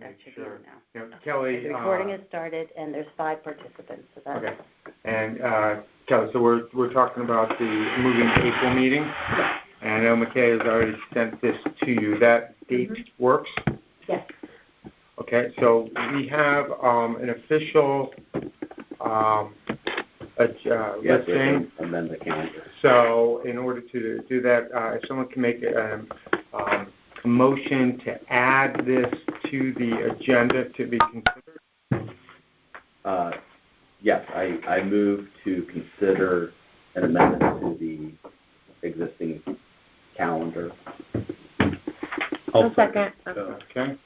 That should be on now. You know, Kelly. The recording has started, and there's 5 participants. So that's okay. And Kelly, so we're talking about the moving to April meeting, and I know McKay has already sent this to you. That date works? Yes. Okay. So we have an official listing. Amend the calendar. So in order to do that, if someone can make a motion to add this to the agenda to be considered. Yes, I move to consider an amendment to the existing calendar. I'll second. Okay.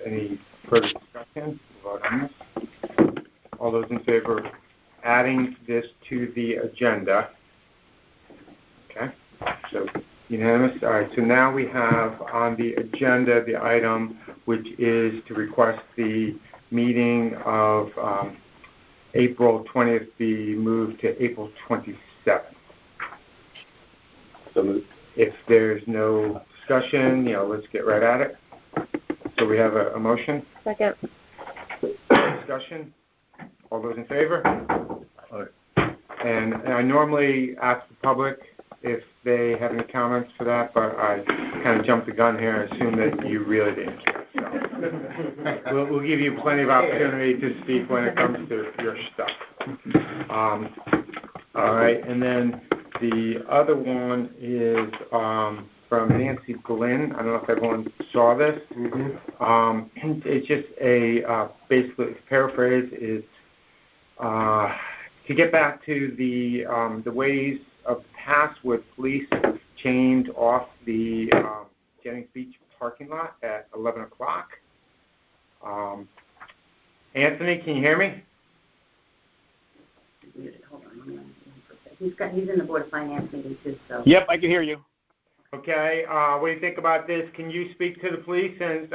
Any further discussion? Vote on this. All those in favor of adding this to the agenda? Okay. So unanimous. All right. So now we have on the agenda the item which is to request the meeting of April 20th be moved to April 27th. So moved. If there's no discussion, let's get right at it. So we have a motion. Second. Discussion. All those in favor? All right. And I normally ask the public if they have any comments for that, but I kind of jumped the gun here and assumed that you really didn't care. So we'll give you plenty of opportunity to speak when it comes to your stuff. All right. And then the other one is from Nancy Glynn. I don't know if everyone saw this. It's just basically, paraphrase is to get back to the ways of the past with police chained off the Jennings Beach parking lot at 11 o'clock. Anthony, can you hear me? Hold on. He's in the Board of Finance meeting too. So. Yep, I can hear you. Okay. What do you think about this? Can you speak to the police and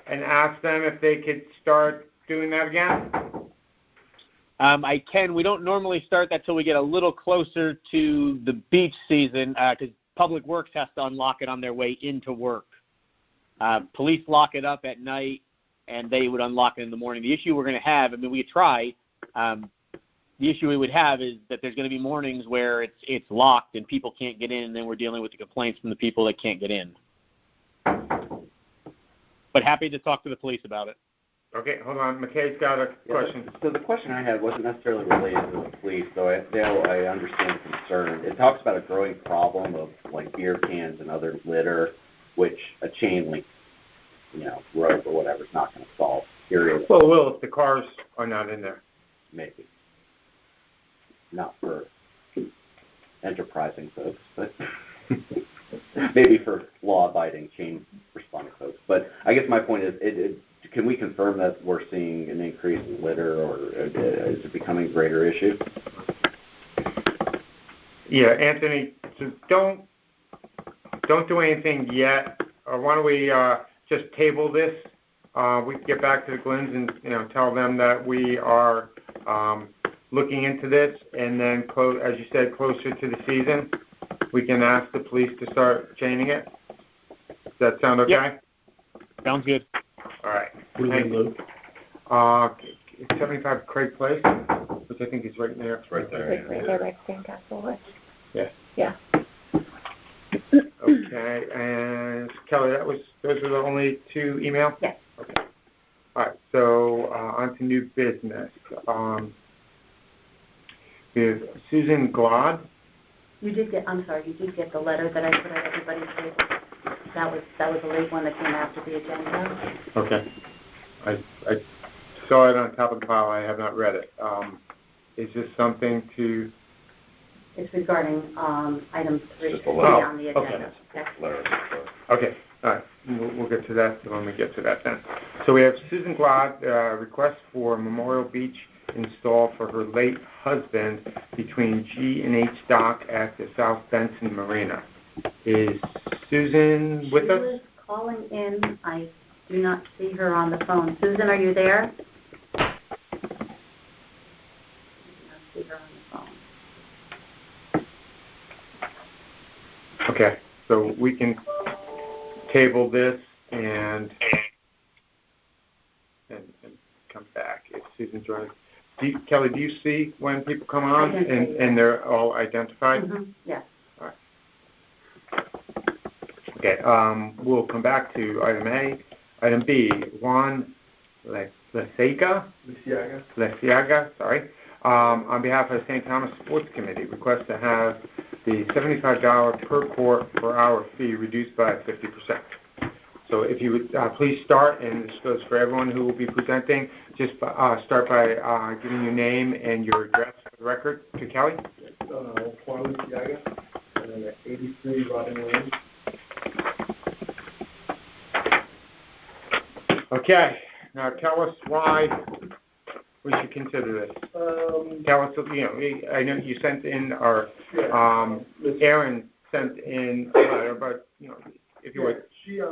ask them if they could start doing that again? I can. We don't normally start that till we get a little closer to the beach season because Public Works has to unlock it on their way into work. Police lock it up at night, and they would unlock it in the morning. The issue we're going to have, we could try. The issue we would have is that there's going to be mornings where it's locked and people can't get in, and then we're dealing with the complaints from the people that can't get in. But happy to talk to the police about it. Okay, hold on. McKay's got a question. So the question I had wasn't necessarily related to the police, though I understand the concern. It talks about a growing problem of like beer cans and other litter, which a chain link, rope or whatever is not going to solve. Period. Well, it will if the cars are not in there. Maybe. Not for enterprising folks, but maybe for law-abiding, chain-responding folks. But I guess my point is, can we confirm that we're seeing an increase in litter, or is it becoming a greater issue? Yeah, Anthony, so don't do anything yet. Why don't we just table this? We can get back to the Glyns and tell them that we are looking into this, and then, as you said, closer to the season, we can ask the police to start chaining it. Does that sound okay? Yep. Sounds good. All right. Thank you. 75 Craig Place, which I think is right there. It's right there. Right there by Sandcastle West. Yeah. Yeah. Okay, and Kelly, those are the only 2 emails? Yes. Okay. All right, so on to new business. We have Susan Glaad. You did get the letter that I put at everybody's table. That was a late one that came after the agenda. Okay. I saw it on top of the pile. I have not read it. Is this something to... It's regarding item 3 on the agenda. Okay. All right. We'll get to that when we get to that then. So we have Susan Glaad, request for Memorial Beach installed for her late husband between G&H Dock at the South Benson Marina. Is Susan with us? She was calling in. I do not see her on the phone. Susan, are you there? I do not see her on the phone. Okay. So we can table this and Susan joined. Kelly, do you see when people come on I can see, yeah. and they're all identified? Yes. All right. Okay, we'll come back to item A. Item B, Juan Lesiaga, sorry, on behalf of the St. Thomas Sports Committee, requests to have the $75 per court per hour fee reduced by 50%. So if you would please start, and this goes for everyone who will be presenting, just start by giving your name and your address for the record to Kelly. Juan Lesiaga, and I'm at 83 Robin Lane. Okay, now tell us why we should consider this. Tell us, I know you sent in, or Erin sent in a letter, but, if you would. She,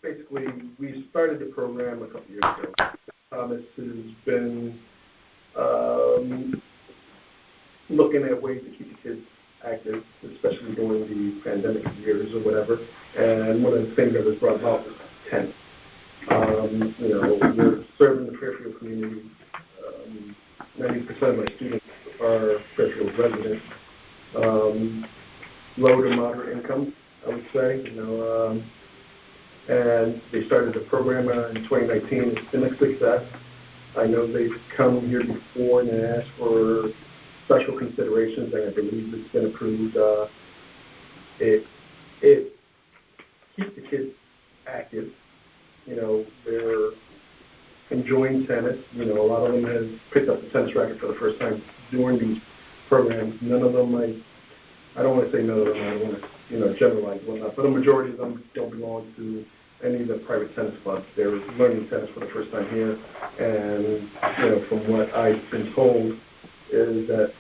basically, we started the program a couple years ago. Thomas has been looking at ways to keep the kids active, especially during the pandemic years or whatever. And one of the things that was brought about was tennis. We're serving the Fairfield community. 90% of my students are Fairfield residents. Low to moderate income, I would say. And they started the program in 2019. It's been a success. I know they've come here before and asked for special considerations, and I believe it's been approved. It keeps the kids active. They're enjoying tennis. A lot of them have picked up the tennis racket for the first time during these programs. None of them, I don't want to say none of them, I don't want to, generalize whatnot, but a majority of them don't belong to any of the private tennis clubs. They're learning tennis for the first time here, and, from what I've been told is that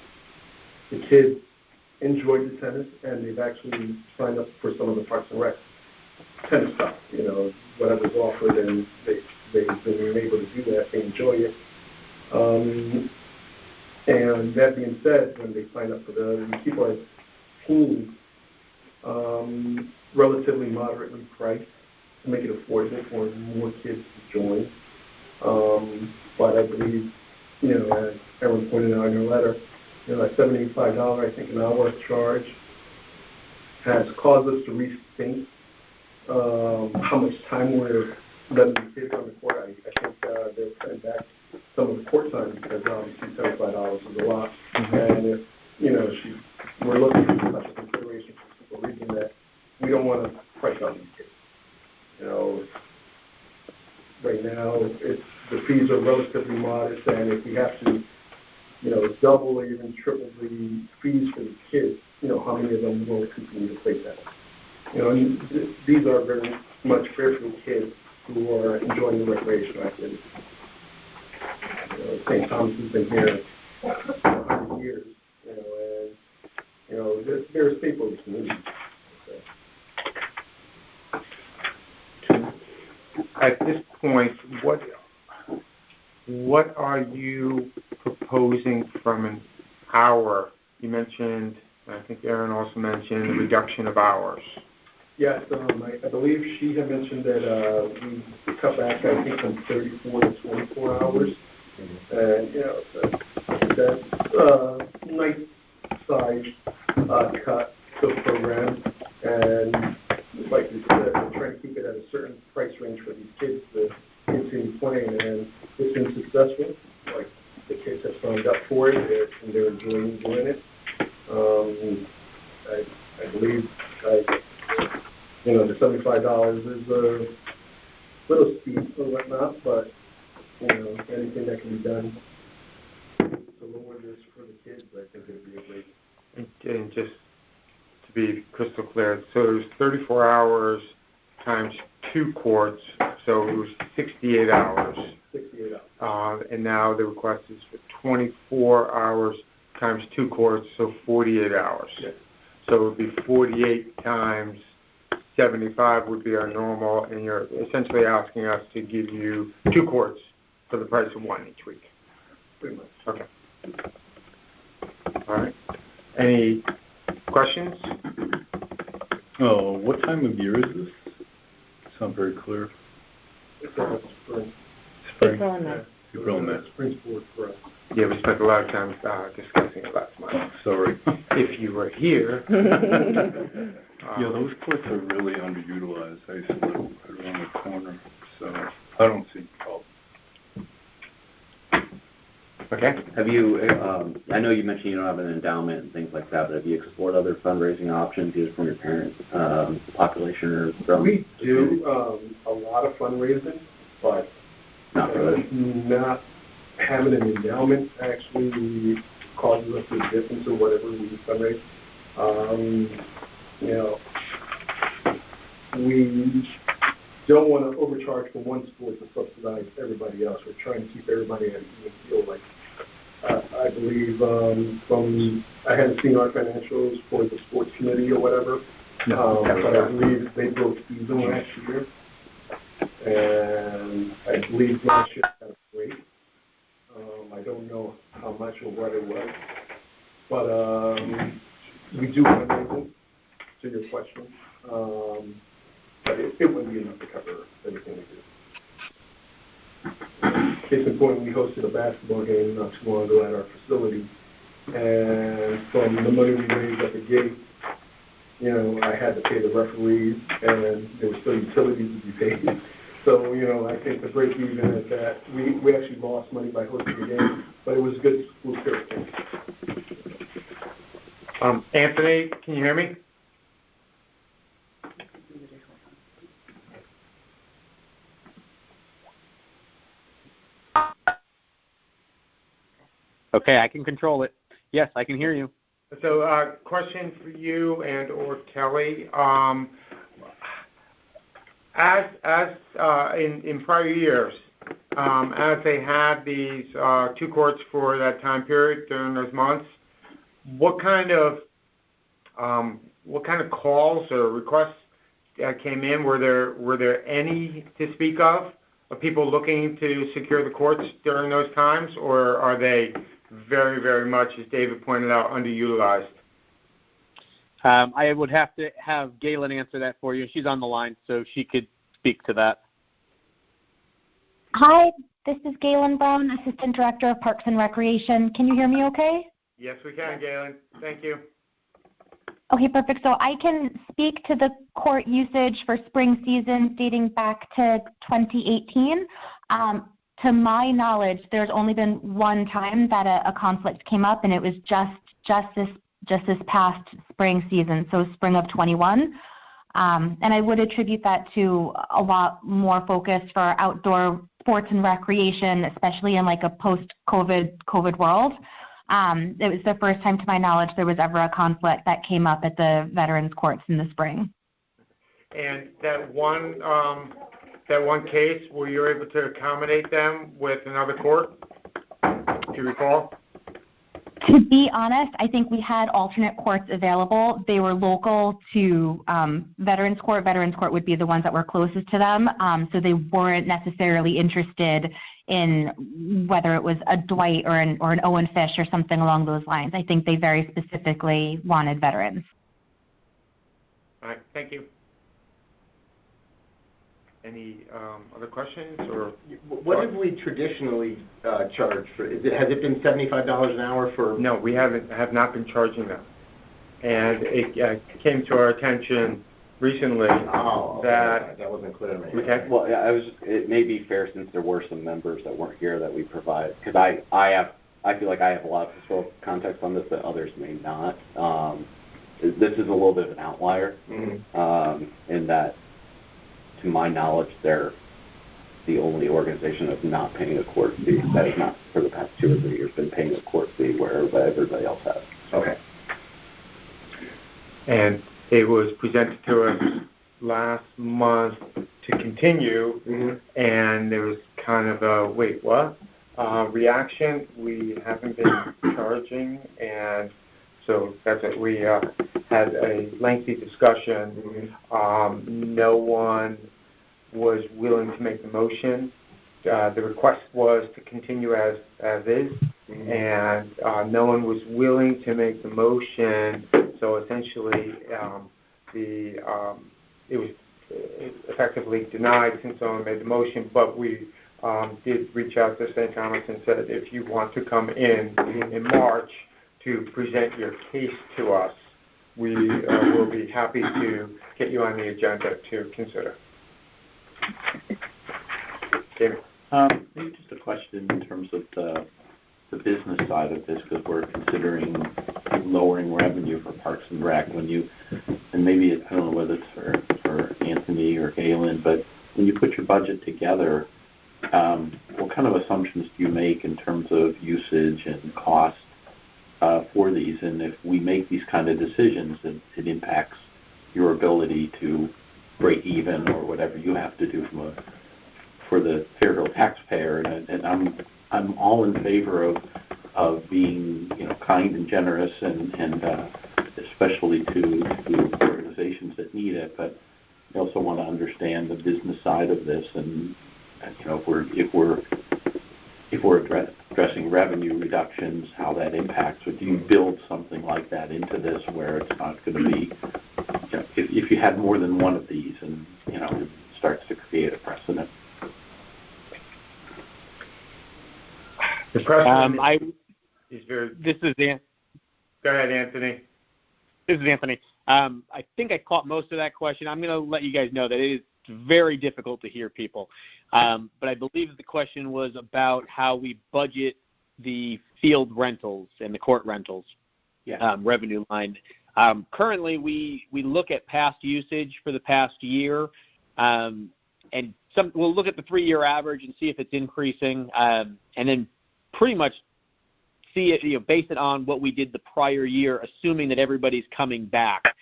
the kids enjoyed the tennis, and they've actually signed up for some of the Parks and Rec tennis stuff, whatever's offered, and they've been able to do that. They enjoy it. And that being said, when they sign up for we keep our team relatively moderately priced to make it affordable for more kids to join. But I believe, as Erin pointed out in her letter, that $75, I think, an hour charge has caused us to rethink how much time we're letting the kids on the court. I think they're cutting back some of the court time because obviously $75 is a lot. And if, we're looking for special consideration for the reason that we don't want to price out these kids. Right now the fees are relatively modest, and if we have to, double or even triple the fees for the kids, how many of them will continue to play tennis? And these are very much Fairfield kids who are enjoying the recreational activity. St. Thomas has been here 100 years, and they're a staple of the community. At this point, what are you proposing from an hour? You mentioned, I think Erin also mentioned, the reduction of hours. Yes, I believe she had mentioned that we cut back, I think, from 34 to 24 hours. And, that's a nice size cut to the program. And like you said, we're trying to keep it at a certain price range for these kids to continue playing. And it's been successful. Like, the kids have signed up for it, and they're enjoying doing it. I believe, the $75 is a little steep or whatnot, but, anything that can be done to lower this for the kids, I think it would be a great. And just to be crystal clear, so there's 34 hours times 2 courts, so it was 68 hours. 68 hours. And now the request is for 24 hours times 2 courts, so 48 hours. Yes. So it would be 48 times 75 would be our normal, and you're essentially asking us to give you 2 courts for the price of 1 each week. Pretty much. Okay. All right. Any questions? Oh, what time of year is this? It's not very clear. It's spring. Spring. April and May. April and May. Spring sport for us. Yeah, we spent a lot of time discussing it last month. Sorry. If you were here. Yeah, those courts are really underutilized. I used to live right around the corner, so I don't see a problem. Okay. Have you, I know you mentioned you don't have an endowment and things like that, but have you explored other fundraising options either from your parent population or from? We do a lot of fundraising, but not really. Not having an endowment actually causes us a difference in whatever we fundraise. You know, we don't want to overcharge for one sport to subsidize everybody else. We're trying to keep everybody at an even keel. Like, I believe I haven't seen our financials for the sports committee or whatever, but I believe they broke even last year, and I believe last year had a break. I don't know how much or what it was, but we do fundraising, to your question, but it wouldn't be enough to cover everything we do. Case in point, we hosted a basketball game not too long ago at our facility, and from the money we raised at the gate, you know, I had to pay the referees, and there were still utilities to be paid. So, you know, I think the break even is that we actually lost money by hosting the game, but it was a good school spirit thing. Anthony, can you hear me? Okay, I can control it. Yes, I can hear you. So, question for you and or Kelly. As in prior years, as they had these 2 courts for that time period during those months, what kind of calls or requests came in? Were there any to speak of people looking to secure the courts during those times, or are they very, very much, as David pointed out, underutilized? I would have to have Galen answer that for you. She's on the line, so she could speak to that. Hi, this is Galen Brown, Assistant Director of Parks and Recreation. Can you hear me okay? Yes, we can, Galen. Thank you. Okay, perfect. So I can speak to the court usage for spring season dating back to 2018. To my knowledge, there's only been one time that a conflict came up, and it was just this past spring season, so spring of 21. And I would attribute that to a lot more focus for outdoor sports and recreation, especially in like a post-COVID world. It was the first time, to my knowledge, there was ever a conflict that came up at the Veterans Courts in the spring. And that one case, were you able to accommodate them with another court? Do you recall? To be honest, I think we had alternate courts available. They were local to Veterans Court. Veterans Court would be the ones that were closest to them, so they weren't necessarily interested in whether it was a Dwight or an Owen Fish or something along those lines. I think they very specifically wanted veterans. All right, thank you. Any other questions? Or what have we traditionally charged for? Has it been $75 an hour for? No, we have not been charging them. And it came to our attention recently that wasn't clear to me. Okay. Well, yeah, it may be fair, since there were some members that weren't here, that we provide, because I feel like I have a lot of historical context on this that others may not. This is a little bit of an outlier, in that, to my knowledge, they're the only organization that's not paying a court fee. That has not, for the past 2 or 3 years, been paying a court fee where everybody else has. Okay. And it was presented to us last month to continue, and there was kind of a, wait, what? Reaction. We haven't been charging, and so that's it. We had a lengthy discussion. No one was willing to make the motion. The request was to continue as is, and no one was willing to make the motion. So essentially, it was effectively denied since someone made the motion. But we did reach out to St. Thomas and said if you want to come in March to present your case to us, we will be happy to get you on the agenda to consider. David? Maybe just a question in terms of the business side of this, because we're considering lowering revenue for Parks and Rec. And maybe I don't know whether it's for Anthony or Galen, but when you put your budget together, what kind of assumptions do you make in terms of usage and cost for these? And if we make these kind of decisions, it impacts your ability to break even or whatever you have to do for the Fairfield taxpayer. And I'm all in favor of being kind and generous and especially to organizations that need it, but I also want to understand the business side of this, and if we're addressing revenue reductions, how that impacts, or do you build something like that into this where it's not going to be, if you had more than one of these, and it starts to create a precedent. The precedent is very. Go ahead, Anthony. This is Anthony. I think I caught most of that question. I'm going to let you guys know that it is very difficult to hear people. But I believe the question was about how we budget the field rentals and the court rentals revenue line. Currently, we look at past usage for the past year, and we'll look at the 3-year average and see if it's increasing, and then pretty much see it, base it on what we did the prior year, assuming that everybody's coming back.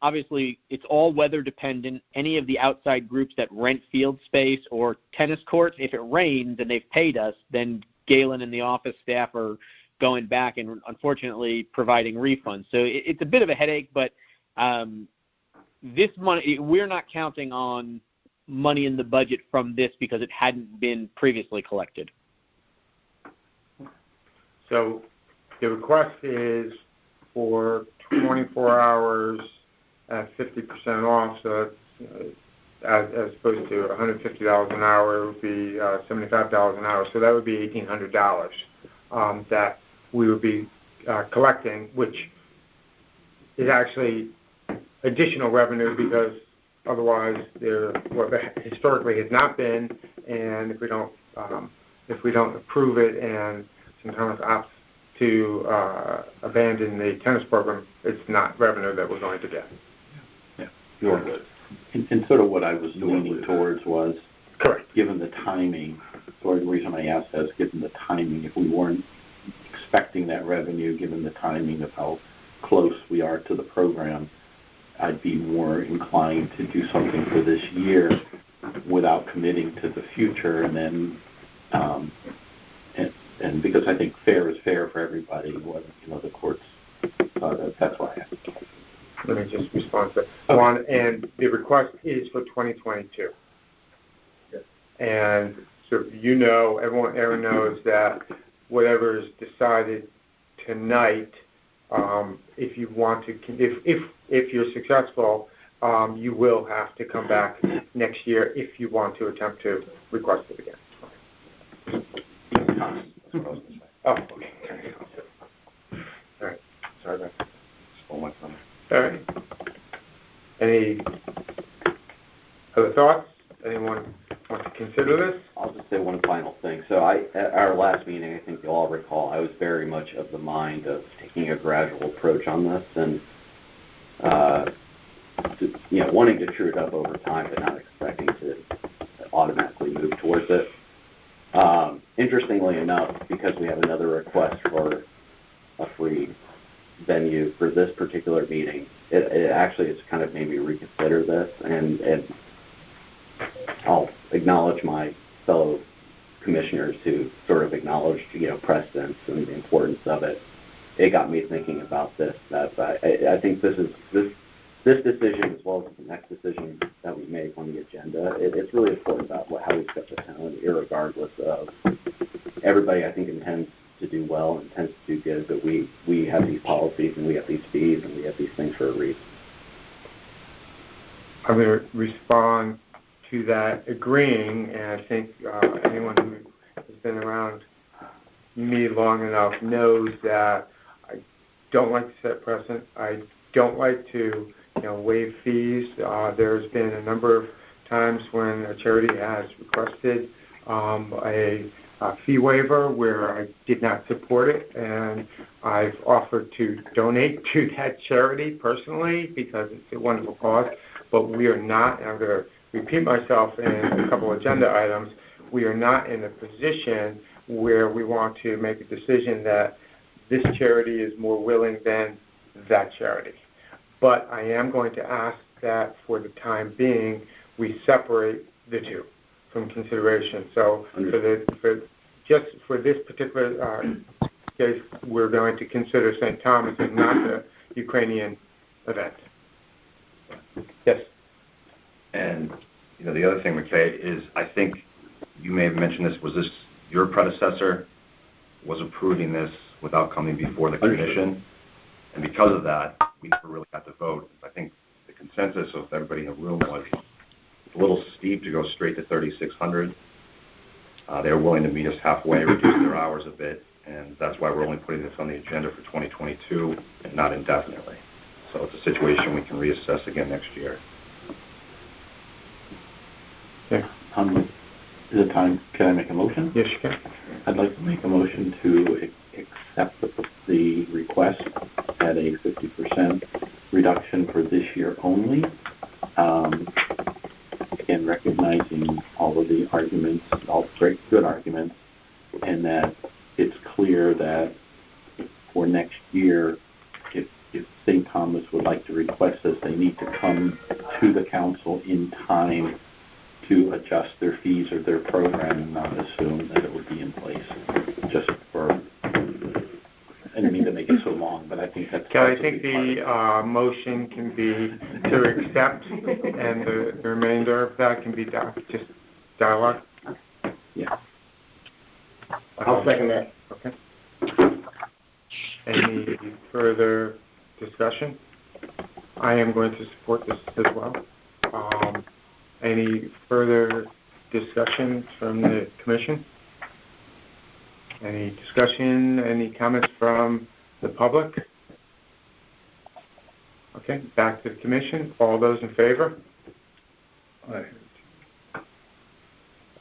Obviously, it's all weather dependent. Any of the outside groups that rent field space or tennis courts, if it rains and they've paid us, then Galen and the office staff are going back and unfortunately providing refunds. So it's a bit of a headache, but this money, we're not counting on money in the budget from this because it hadn't been previously collected. So the request is for 24 hours at 50% off, so as opposed to $150 an hour, it would be $75 an hour. So that would be $1,800 that we would be collecting, which is actually additional revenue because otherwise there historically has not been, and if we don't approve it and sometimes opts to abandon the tennis program, it's not revenue that we're going to get. Yeah, and sort of what I was leaning towards was, correct, given the timing, or the reason I asked that is given the timing, if we weren't expecting that revenue, given the timing of how close we are to the program, I'd be more inclined to do something for this year without committing to the future, and then and because I think fair is fair for everybody, what the courts. That's why I asked. Let me just respond to that. One, and the request is for 2022. Yes. And so everyone knows that whatever is decided tonight, if you want to, if you're successful, you will have to come back next year if you want to attempt to request it again. Oh, okay. All right. Sorry about that. All right. Any other thoughts? Anyone want to consider this? I'll just say one final thing. So at our last meeting, I think you'll all recall, I was very much of the mind of taking a gradual approach on this and, wanting to true it up over time, but not expecting to automatically move towards it. Interestingly enough, because we have another request for a free venue for this particular meeting, it actually has kind of made me reconsider this, and I'll acknowledge my fellow commissioners who sort of acknowledged, precedence and the importance of it. It got me thinking about this, that I think this decision, as well as the next decision that we make on the agenda, it's really important about how we set the tone, irregardless of everybody, I think, intends to do well and intends to do good, but we have these policies and we have these fees and we have these things for a reason. I'm going to respond to that agreeing, and I think anyone who has been around me long enough knows that I don't like to set precedent. I don't like to, waive fees. There's been a number of times when a charity has requested a fee waiver where I did not support it, and I've offered to donate to that charity personally because it's a wonderful cause. But we are not, and I'm going to repeat myself in a couple agenda items, we are not in a position where we want to make a decision that this charity is more willing than that charity. But I am going to ask that for the time being, we separate the two from consideration. So just for this particular case, we're going to consider St. Thomas and not the Ukrainian event. Yes. And, the other thing, McKay, is I think you may have mentioned this. Was this your predecessor was approving this without coming before the commission? And because of that, we never really got to vote. I think the consensus of everybody in the room was a little steep to go straight to 3,600. They were willing to meet us halfway, reduce their hours a bit, and that's why we're only putting this on the agenda for 2022 and not indefinitely. So it's a situation we can reassess again next year. Okay. Is it time? Can I make a motion? Yes, you can. I'd like to make a motion to accept the request at a 50% reduction for this year only. Again, recognizing all of the arguments, all great, good arguments, and that it's clear that for next year, if St. Thomas would like to request this, they need to come to the council in time to adjust their fees or their program and not assume that it would be in place. Just for, I didn't mean to make it so long, but I think that's... I think the motion can be to accept, and the remainder of that can be just dialogue. Yeah. I'll second that. Okay. Any further discussion? I am going to support this as well. Any further discussion from the commission? Any discussion, any comments from the public? Okay, back to the commission. All those in favor? Aye.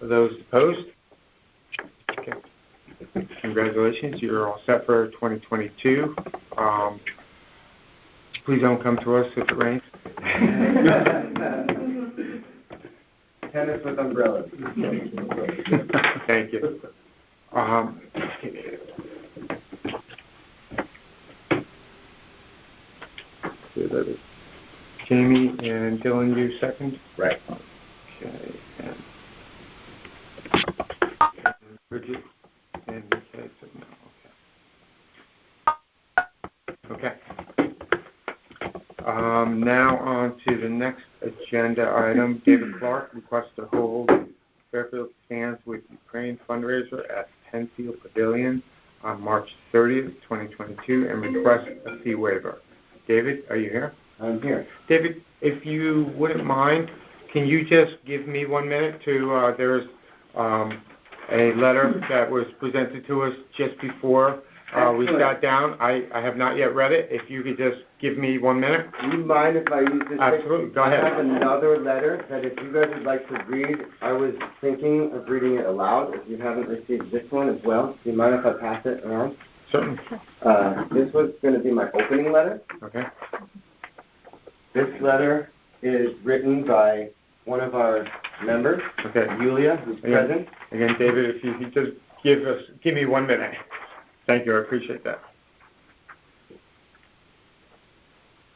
Are those opposed? Okay. Congratulations, you're all set for 2022. Please don't come to us if it rains. Tennis with umbrellas. Thank you. Jamie and Dylan, you second? Right. Okay. And Bridget and Mikhail said no. Okay. Now on to the next agenda item. David Clark requests to hold Fairfield Stands with Ukraine fundraiser at Penfield Pavilion on March 30th, 2022, and requests a fee waiver. David, are you here? I'm here. David, if you wouldn't mind, can you just give me 1 minute to, there's a letter that was presented to us just before we sat down. I have not yet read it. If you could just give me 1 minute. Do you mind if I use this? Absolutely. Go ahead. I have another letter that if you guys would like to read, I was thinking of reading it aloud. If you haven't received this one as well, do you mind if I pass it around? Certainly. This was going to be my opening letter. Okay. This letter is written by one of our members, Okay. Yulia, who's present. Again, David, if you could just give me 1 minute. Thank you. I appreciate that.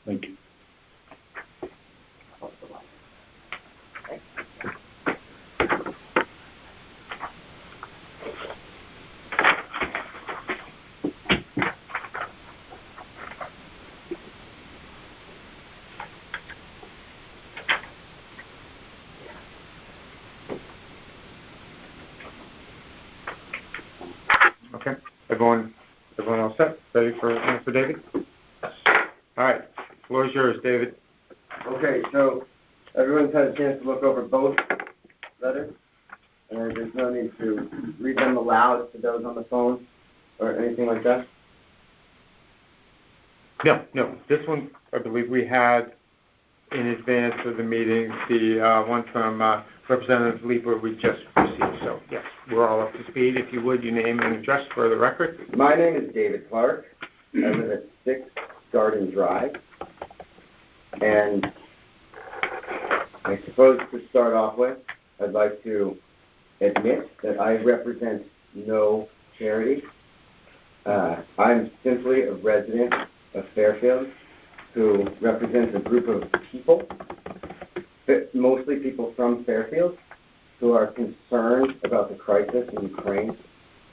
Thank you. Okay. Everyone all set? Ready for David? All right. The floor is yours, David. Okay, so everyone's had a chance to look over both letters, and there's no need to read them aloud to those on the phone or anything like that? No. This one, I believe we had in advance of the meeting, the one from Representative Leeper we just received. So, yes, we're all up to speed. If you would, your name and address for the record. My name is David Clark. I live at 6 Garden Drive. And I suppose to start off with, I'd like to admit that I represent no charity. I'm simply a resident of Fairfield who represents a group of people, mostly people from Fairfield, who are concerned about the crisis in Ukraine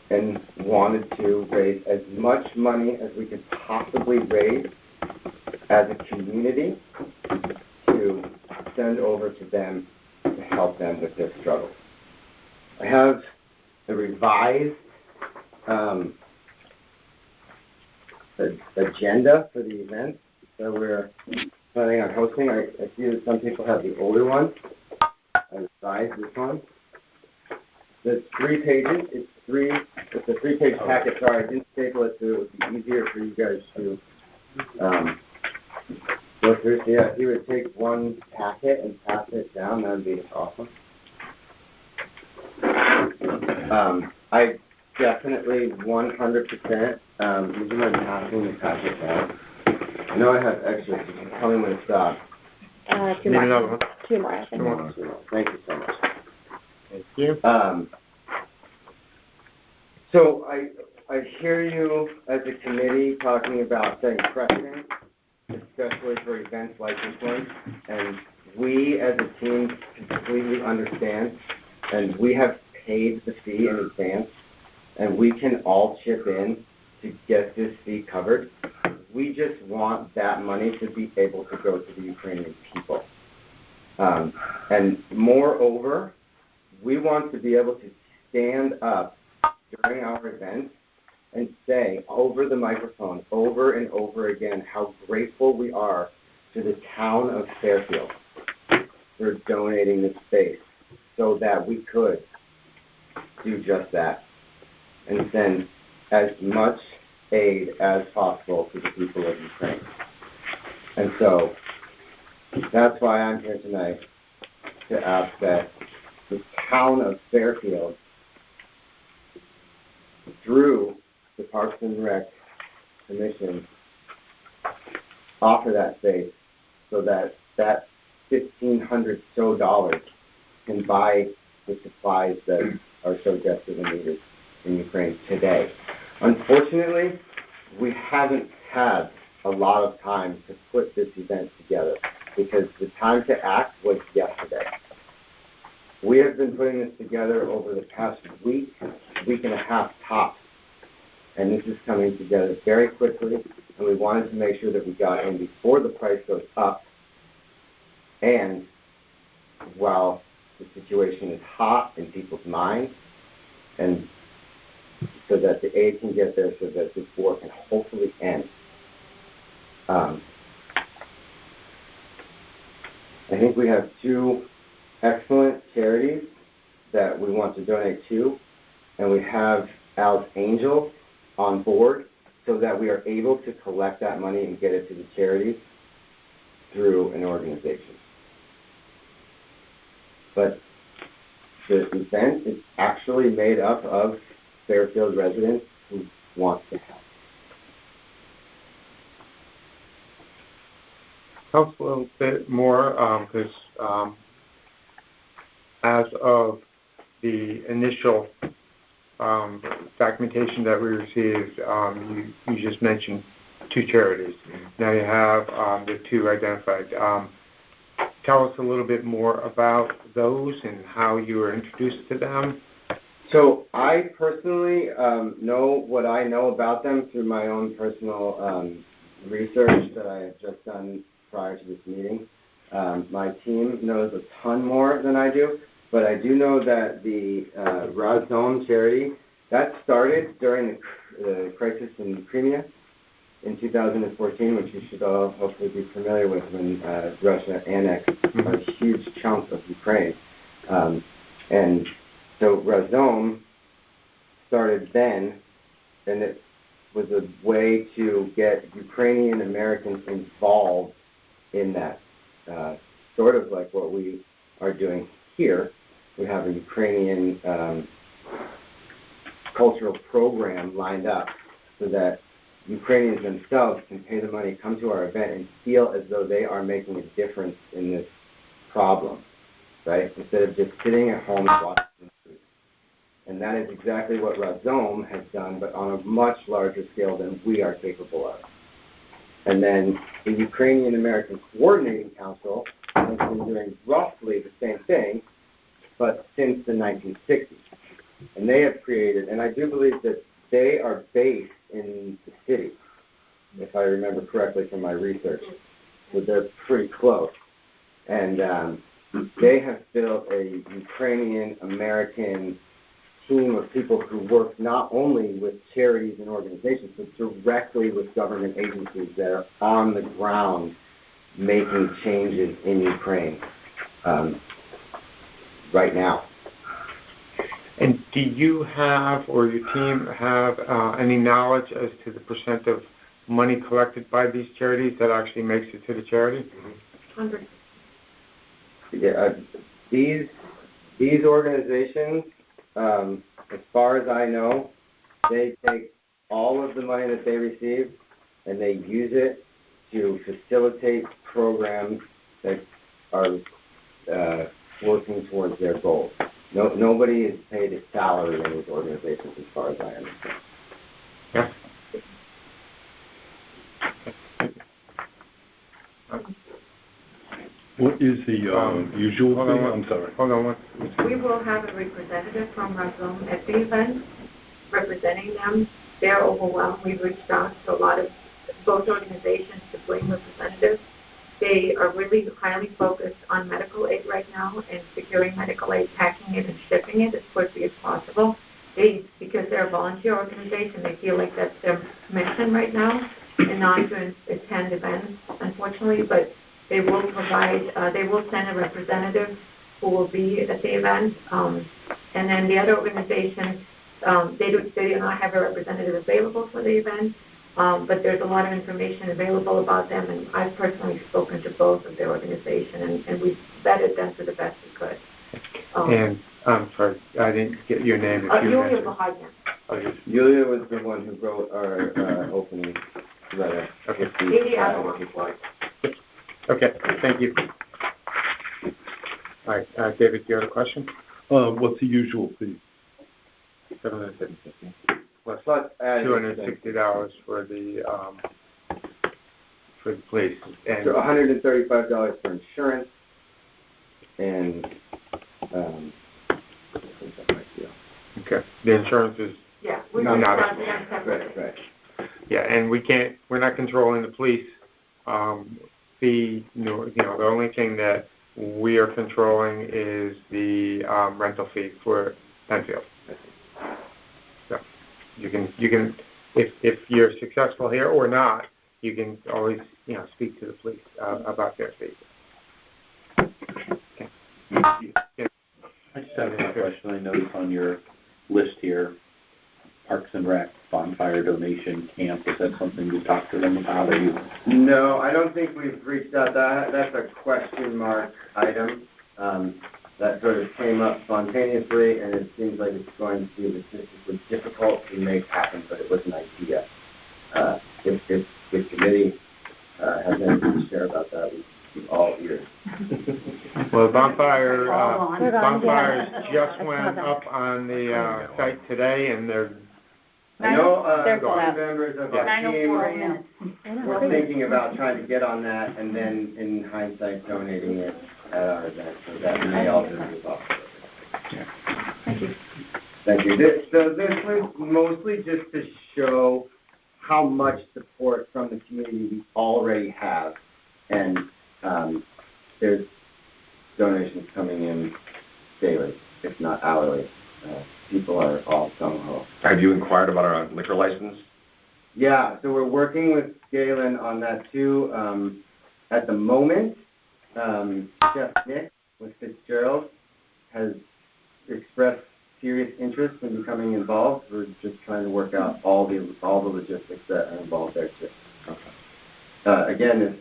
and wanted to raise as much money as we could possibly raise as a community to send over to them to help them with their struggles. I have a revised agenda for the event that we're planning on hosting. I see that some people have the older one. I revised this one. There's 3 pages. It's a 3-page packet. Sorry, I didn't staple it so it would be easier for you guys to go through. So yeah, if you would take one packet and pass it down, that would be awesome. I definitely 100%, would you mind passing the packet down? I know I have extras, so just tell me when to stop. 2 Need more. another one? 2 more, I think. 2 more. Thank you so much. Thank you. So I hear you as a committee talking about setting precedent, especially for events like this one, and we as a team completely understand, and we have paid the fee in advance, and we can all chip in to get this fee covered. We just want that money to be able to go to the Ukrainian people. And moreover, we want to be able to stand up during our events and say over the microphone, over and over again, how grateful we are to the town of Fairfield for donating this space so that we could do just that and send as much aid as possible to the people of Ukraine. And so that's why I'm here tonight, to ask that the town of Fairfield, through the Parks and Rec Commission, offer that space so that that $1,500 so can buy the supplies that are so desperately needed in Ukraine today. Unfortunately, we haven't had a lot of time to put this event together because the time to act was yesterday. We have been putting this together over the past week and a half tops, and this is coming together very quickly, and we wanted to make sure that we got in before the price goes up and while the situation is hot in people's minds, and so that the aid can get there so that this war can hopefully end. I think we have 2 excellent charities that we want to donate to, and we have Al's Angel on board so that we are able to collect that money and get it to the charities through an organization. But the event is actually made up of Fairfield residents who want to help. Tell us a little bit more, because as of the initial documentation that we received, you just mentioned 2 charities. Now you have the 2 identified. Tell us a little bit more about those and how you were introduced to them. So I personally know what I know about them through my own personal research that I have just done prior to this meeting. My team knows a ton more than I do, but I do know that the Razon charity, that started during the crisis in Crimea in 2014, which you should all hopefully be familiar with when Russia annexed a huge chunk of Ukraine. And so Razom started then, and it was a way to get Ukrainian Americans involved in that, sort of like what we are doing here. We have a Ukrainian cultural program lined up so that Ukrainians themselves can pay the money, come to our event, and feel as though they are making a difference in this problem, right? Instead of just sitting at home and watching the news. And that is exactly what Razom has done, but on a much larger scale than we are capable of. And then the Ukrainian American Coordinating Council has been doing roughly the same thing, but since the 1960s. And they have created, and I do believe that they are based in the city, if I remember correctly from my research. So they're pretty close. And they have built a Ukrainian-American team of people who work not only with charities and organizations, but directly with government agencies that are on the ground making changes in Ukraine right now. And do you have, or your team have, any knowledge as to the percent of money collected by these charities that actually makes it to the charity? 100. Yeah, these organizations, as far as I know, they take all of the money that they receive and they use it to facilitate programs that are working towards their goals. Nobody is paid a salary in these organizations, as far as I understand. Yeah. What is the usual hold fee? on I'm sorry. Hold on one. We will have a representative from Razom at the event representing them. They're overwhelmed. We've reached out to a lot of both organizations to bring representatives. They are really highly focused on medical aid right now and securing medical aid, packing it and shipping it as quickly as possible. Because they're a volunteer organization, they feel like that's their mission right now and not to attend events, unfortunately, but they will provide, they will send a representative who will be at the event. And then the other organizations, they do not have a representative available for the event. But there's a lot of information available about them, and I've personally spoken to both of their organizations, and we've vetted them to the best we could. And I'm sorry, I didn't get your name. Yulia was the one who wrote our opening letter. Okay. Okay, thank you. All right, David, you have a question? What's the usual fee? $750. Well, it's not $260 for the police, and so $135 for insurance, and okay, the insurance is we're not right. Yeah, and we're not controlling the police fee. The only thing that we are controlling is the rental fee for Fairfield. So you can if you're successful here or not, you can always speak to the police about their fee. Okay. I just have a question. I noticed on your list here, Parks and Rec bonfire donation camp. Is that something you talked to them about? Or you? No, I don't think we've reached out. That's a question mark item. That sort of came up spontaneously, and it seems like it's going to be logistically difficult to make happen, but it was an idea. If the committee has anything to share about that, we're all ears. Well, bonfires just went up on the site today, and they're. I know members of our team were thinking about trying to get on that, and then in hindsight donating it at our event, so that may also be possible. Thank you. This was mostly just to show how much support from the community we already have, and there's donations coming in daily, if not hourly. People are all gung-ho. Have you inquired about our liquor license? Yeah, so we're working with Galen on that too. At the moment, Chef Nick with Fitzgerald is expressed serious interest in becoming involved. We're just trying to work out all the logistics that are involved there too. Okay. Again,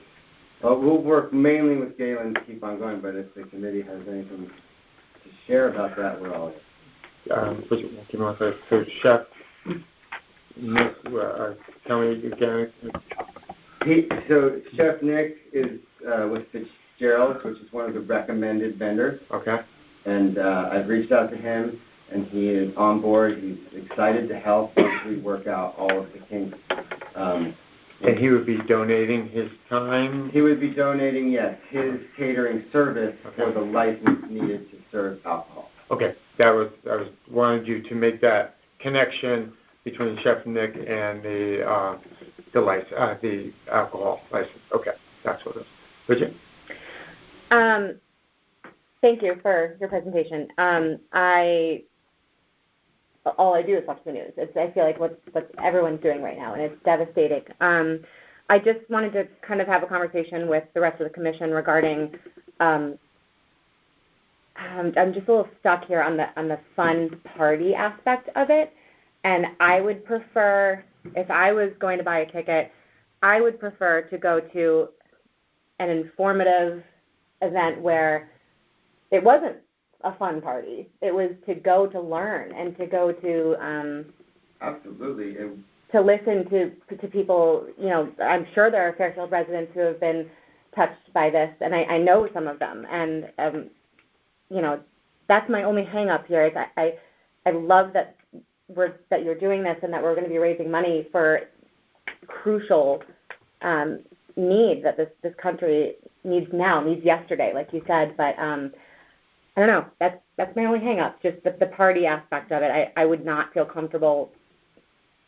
we'll work mainly with Galen to keep on going, but if the committee has anything to share about that, we're all in. So Chef Nick, tell me again. So Chef Nick is with Fitzgerald, which is one of the recommended vendors. Okay. And I've reached out to him, and he is on board. He's excited to help once we work out all of the kinks. And he would be donating his time? He would be donating, yes, his catering service for the license needed to serve alcohol. Okay. I wanted you to make that connection between Chef Nick and the alcohol license. Okay. That's what it is. Bridget? Thank you for your presentation. All I do is watch the news. I feel like what everyone's doing right now, and it's devastating. I just wanted to kind of have a conversation with the rest of the commission regarding. I'm just a little stuck here on the fun party aspect of it, and I would prefer, if I was going to buy a ticket, I would prefer to go to an informative event where it wasn't a fun party. It was to go to learn and to go to absolutely to listen to people. You know, I'm sure there are Fairfield residents who have been touched by this, and I know some of them. And you know, that's my only hang up here. Is I love that you're doing this and that we're going to be raising money for crucial need that this country needs now, needs yesterday, like you said. But I don't know. That's my only hang-up, just the party aspect of it. I would not feel comfortable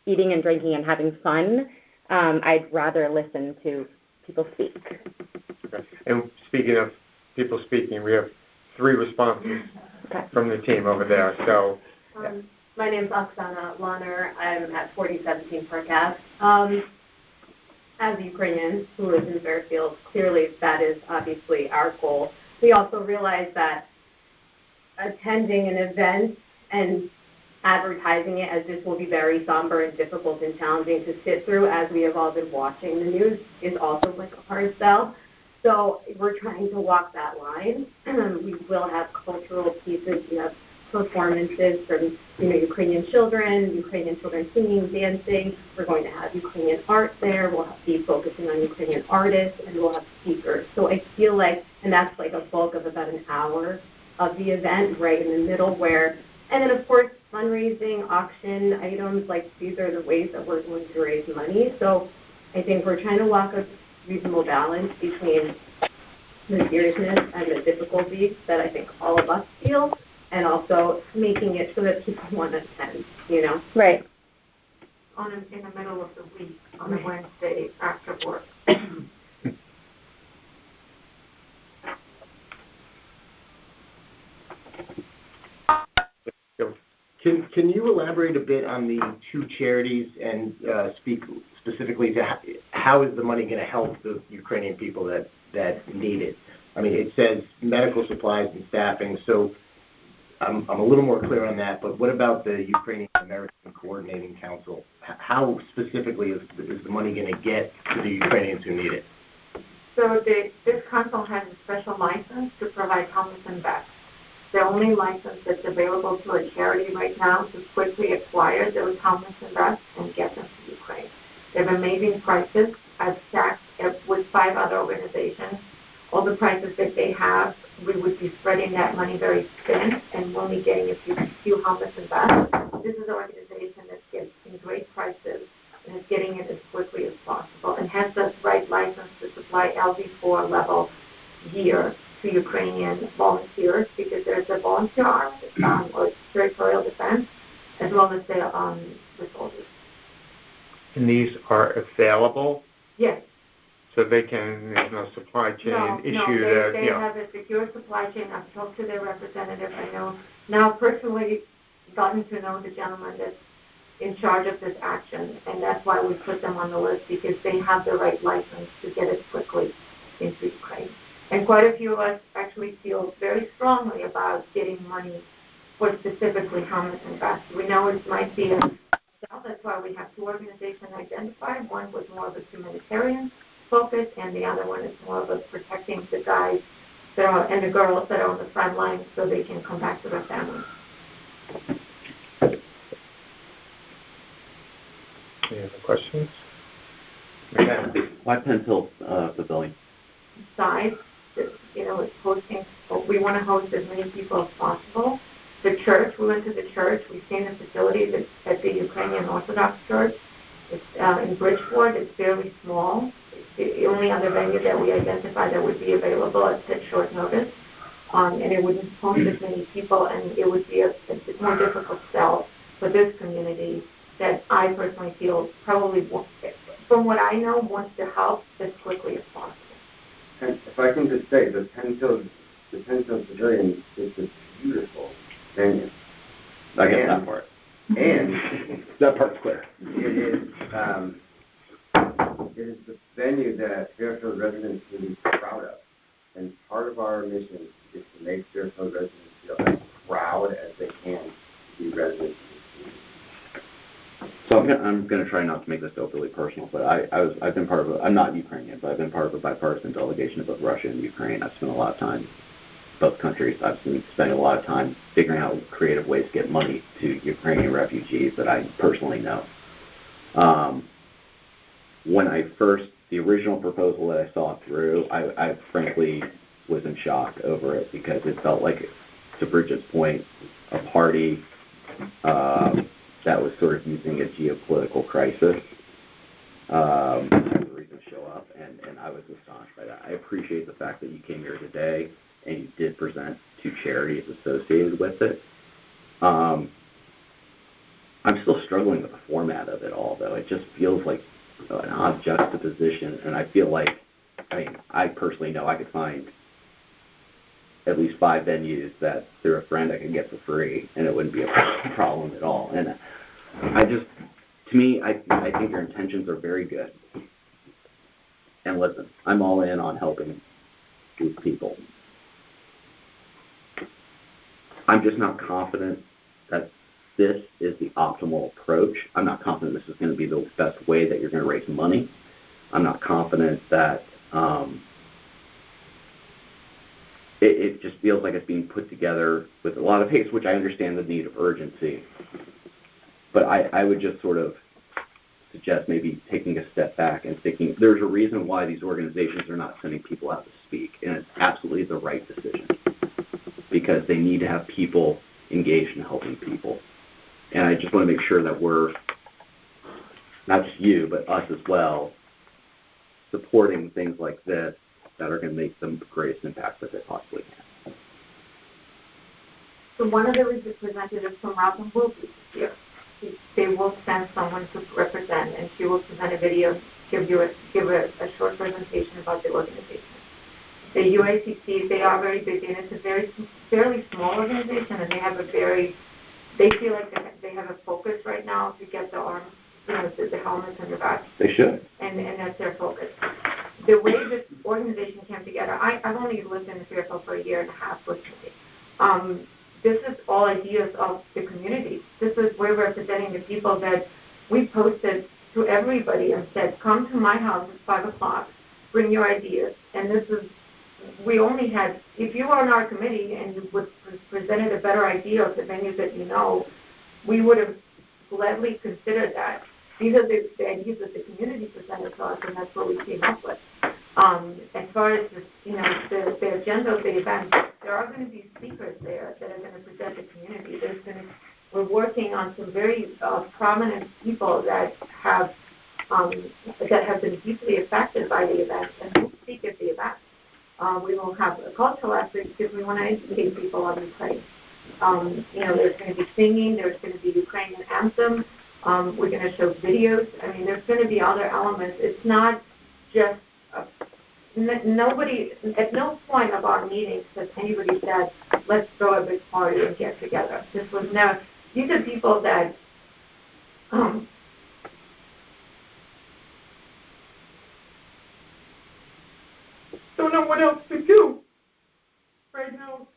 eating and drinking and having fun. I'd rather listen to people speak. Okay. And speaking of people speaking, we have 3 responses from the team over there. So, my name's Oksana Lahner. I'm at 4017 Park Ave. As a Ukrainian who lives in Fairfield, clearly that is obviously our goal. We also realize that attending an event and advertising it as this will be very somber and difficult and challenging to sit through, as we have all been watching the news, is also like a hard sell. So we're trying to walk that line. We will have cultural pieces. We have performances from Ukrainian children singing, dancing. We're going to have Ukrainian art there. We'll be focusing on Ukrainian artists, and we'll have speakers. So I feel like, and that's like a bulk of about an hour of the event, right in the middle where, and then of course fundraising, auction items, like these are the ways that we're going to raise money. So I think we're trying to walk a reasonable balance between the seriousness and the difficulties that I think all of us feel, and also making it so that people want to attend, Right. In the middle of the week, on a Wednesday after work. Can you elaborate a bit on the 2 charities and speak specifically to how is the money going to help the Ukrainian people that need it? I mean, it says medical supplies and staffing, so I'm a little more clear on that, but what about the Ukrainian American Coordinating Council? How specifically is the money going to get to the Ukrainians who need it? So this council has a special license to provide helmets and vests. The only license that's available to a charity right now to quickly acquire those helmets and vests and get them to Ukraine. They have amazing prices. I've stacked with 5 other organizations. All the prices that they have, we would be spreading that money very thin and only getting a few helmets and vests. This is an organization that gets in great prices and is getting it as quickly as possible and has the right license to supply LV4 level gear to Ukrainian volunteers, because there's a volunteer arm or territorial defense, as well as the soldiers. And these are available? Yes. So there's no supply chain issue there. They have a secure supply chain. I've talked to their representative. I know now personally gotten to know the gentleman that's in charge of this action, and that's why we put them on the list, because they have the right license to get it quickly into Ukraine. And quite a few of us actually feel very strongly about getting money for specifically helmets and vests. We know it might be a sell. That's why we have two organizations identified. One was more of a humanitarian focus, and the other one is more of a protecting the guys that are, and the girls that are on the front line so they can come back to their families. Any other questions? Why Penn Hill Pavilion? Size, it's hosting. We want to host as many people as possible. The church, we went to the church. We've seen the facilities at the Ukrainian Orthodox Church. It's in Bridgeport. It's fairly small. It's the only other venue that we identified that would be available at such short notice. And it wouldn't host as many people, and it would be a more difficult sell for this community that I personally feel probably, from what I know, wants to help as quickly as possible. And if I can just say, the Penn Hill Pavilion is a beautiful venue. I get that part. And that part's clear. It is the venue that Fairfield residents can be proud of. And part of our mission is to make Fairfield residents feel as proud as they can to be residents. So I'm going to try not to make this overly personal, but I've been part of I'm not Ukrainian, but I've been part of a bipartisan delegation of both Russia and Ukraine. I've spent a lot of time in both countries. I've been spending a lot of time figuring out creative ways to get money to Ukrainian refugees that I personally know. When the original proposal that I saw through, I frankly was in shock over it because it felt like, to Bridget's point, a party that was sort of using a geopolitical crisis as a reason to show up, and I was astonished by that. I appreciate the fact that you came here today and you did present two charities associated with it. I'm still struggling with the format of it all, though. It just feels like an odd juxtaposition, and I feel like, I personally know I could find at least 5 venues that through a friend I could get for free, and it wouldn't be a problem at all. And to me, I think your intentions are very good. And listen, I'm all in on helping these people. I'm just not confident that this is the optimal approach. I'm not confident this is going to be the best way that you're going to raise money. I'm not confident that it just feels like it's being put together with a lot of haste, which I understand the need of urgency. But I would just sort of suggest maybe taking a step back and thinking there's a reason why these organizations are not sending people out to speak, and it's absolutely the right decision because they need to have people engaged in helping people. And I just want to make sure that we're, not just you, but us as well, supporting things like this that are going to make the greatest impact that they possibly can. So one of the representatives from Roslyn will be here. They will send someone to represent, and she will present a video, give a short presentation about the organization. The UICC, they are very busy, and it's a fairly small organization, and they feel like they have a focus right now to get the arms, the helmets and the vests. They should. And that's their focus. The way this organization came together, I've only lived in Fairfield for a year and a half personally. This is all ideas of the community. This is we're representing the people that we posted to everybody and said, come to my house at 5 o'clock, bring your ideas. And we only had, if you were on our committee and you would presented a better idea of the venues that you know, we would have gladly considered that. These are the ideas that the community presented to us, and that's what we came up with. As far as the agenda of the event, there are going to be speakers there that are going to present the community. We're working on some very prominent people that have been deeply affected by the event and who speak at the event. We will have a cultural aspect because we want to educate people on Ukraine. There's going to be singing. There's going to be Ukrainian anthem. We're going to show videos. There's going to be other elements. It's not just nobody. At no point of our meetings has anybody said, "Let's throw a big party and get together." This was never. These are people that don't know what else to do right now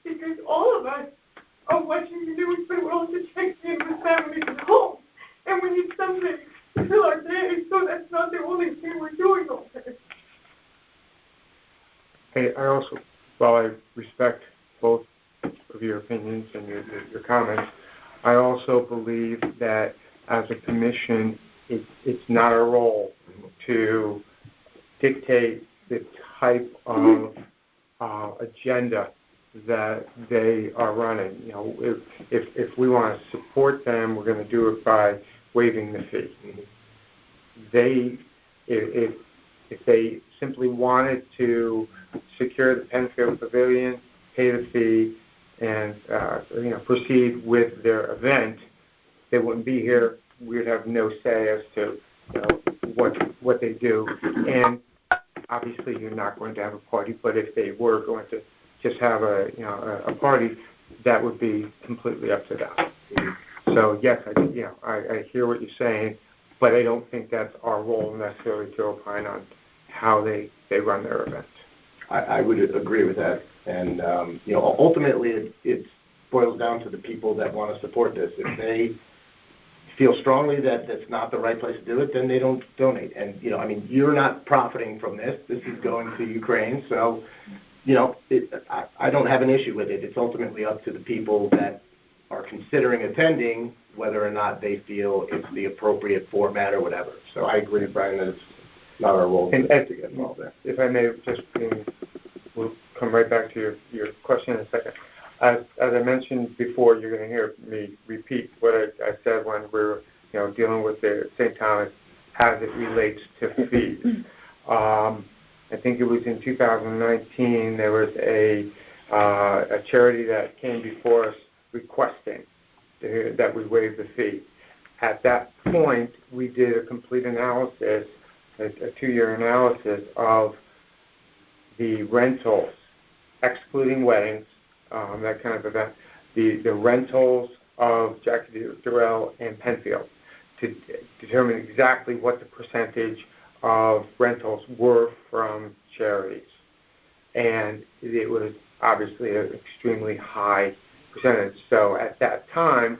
because of your opinions and your comments. I also believe that as a commission, it's not our role to dictate the type of agenda that they are running. You know, if we want to support them, we're going to do it by waiving the fee. If they simply wanted to secure the Penfield Pavilion, pay the fee, and proceed with their event, they wouldn't be here. We would have no say as to what they do. And obviously, you're not going to have a party. But if they were going to just have a party, that would be completely up to them. So yes, I hear what you're saying, but I don't think that's our role necessarily to opine on how they run their events. I would agree with that. And, ultimately it boils down to the people that want to support this. If they feel strongly that that's not the right place to do it, then they don't donate. And, you're not profiting from this. This is going to Ukraine. So, I don't have an issue with it. It's ultimately up to the people that are considering attending whether or not they feel it's the appropriate format or whatever. So I agree with Brian that it's not our role to get involved there. If I may, we'll come right back to your question in a second. As I mentioned before, you're going to hear me repeat what I said when we were dealing with the St. Thomas as it relates to fees. I think it was in 2019 there was a charity that came before us requesting that we waive the fee. At that point, we did a complete analysis, a 2-year analysis of the rentals, excluding weddings, that kind of event, the rentals of Jackie Durrell and Penfield to determine exactly what the percentage of rentals were from charities. And it was obviously an extremely high percentage. So at that time,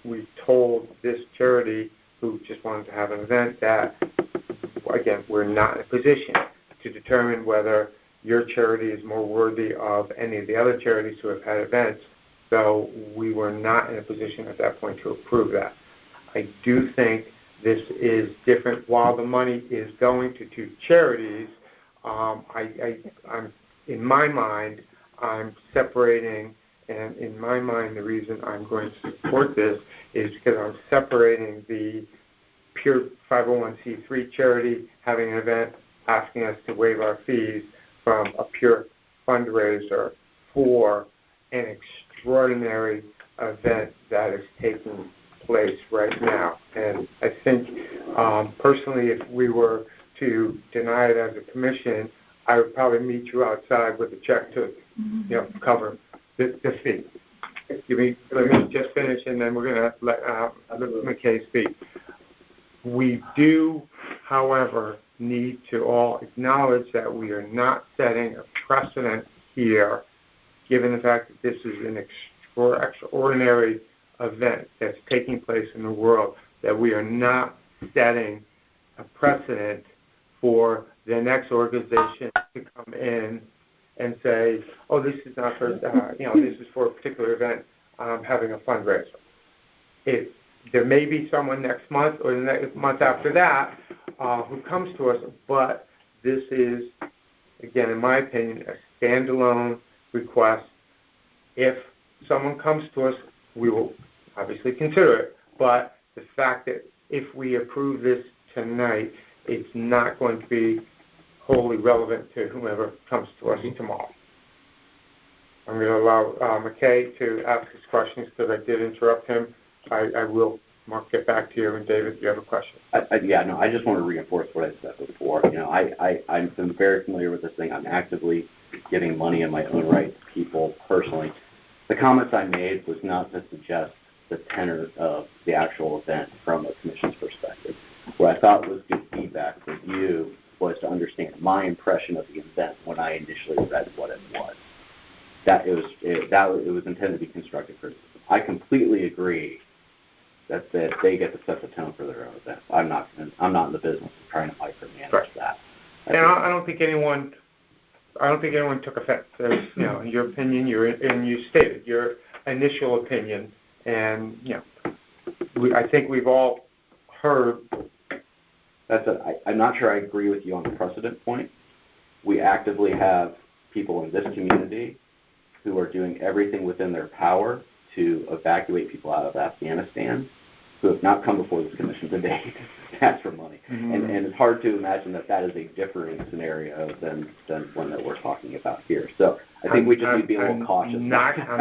we told this charity who just wanted to have an event that, again, we're not in a position to determine whether your charity is more worthy of any of the other charities who have had events. So we were not in a position at that point to approve that. I do think this is different. While the money is going to 2 charities, I'm in my mind, I'm separating, and in my mind, the reason I'm going to support this is because I'm separating the pure 501c3 charity having an event asking us to waive our fees from a pure fundraiser for an extraordinary event that is taking place right now. And I think, personally, if we were to deny it as a commission, I would probably meet you outside with a check to cover the fee. Let me just finish, and then we're going to let McKay speak. We do, however, need to all acknowledge that we are not setting a precedent here, given the fact that this is an extraordinary event that's taking place in the world, that we are not setting a precedent for the next organization to come in and say, oh, this is not for, this is for a particular event, having a fundraiser. There may be someone next month or the next month after that who comes to us, but this is, again, in my opinion, a standalone request. If someone comes to us, we will obviously consider it, but the fact that if we approve this tonight, it's not going to be wholly relevant to whomever comes to us tomorrow. I'm going to allow McKay to ask his questions because I did interrupt him. I will, Mark, get back to you. And David, you have a question? I just want to reinforce what I said before. I've been very familiar with this thing. I'm actively giving money in my own right to people personally. The comments I made was not to suggest the tenor of the actual event from a commission's perspective. What I thought was good feedback for you was to understand my impression of the event when I initially read what it was. That it was intended to be constructive criticism. I completely agree that they get to set the tone for their own event. I'm not in the business of trying to micromanage that. And I don't think anyone I don't think anyone took offense. There's, your opinion, and you stated your initial opinion, and, I think we've all heard. I'm not sure I agree with you on the precedent point. We actively have people in this community who are doing everything within their power to evacuate people out of Afghanistan who have not come before this commission today to ask for money. Mm-hmm. And it's hard to imagine that is a differing scenario than one that we're talking about here. So I think we just need to be a little cautious. I'm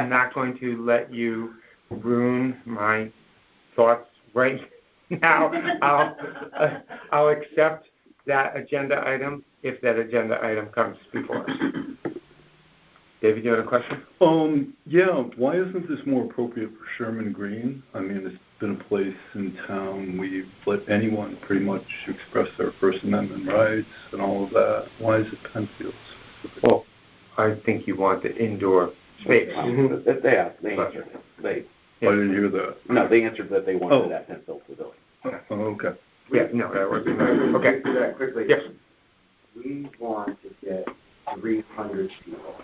not going to let you ruin my thoughts right now. I'll accept that agenda item if that agenda item comes before us. David, you have a question? Yeah. Why isn't this more appropriate for Sherman Green? I mean, it's been a place in town. We've let anyone pretty much express their First Amendment rights and all of that. Why is it Penfield specifically? Well, I think you want the indoor space. They answered it. I didn't hear that. No, they answered that they wanted that Penfield Pavilion. Oh, okay. Yeah, no, that wasn't okay. Do that quickly. Yes. We want to get 300 people,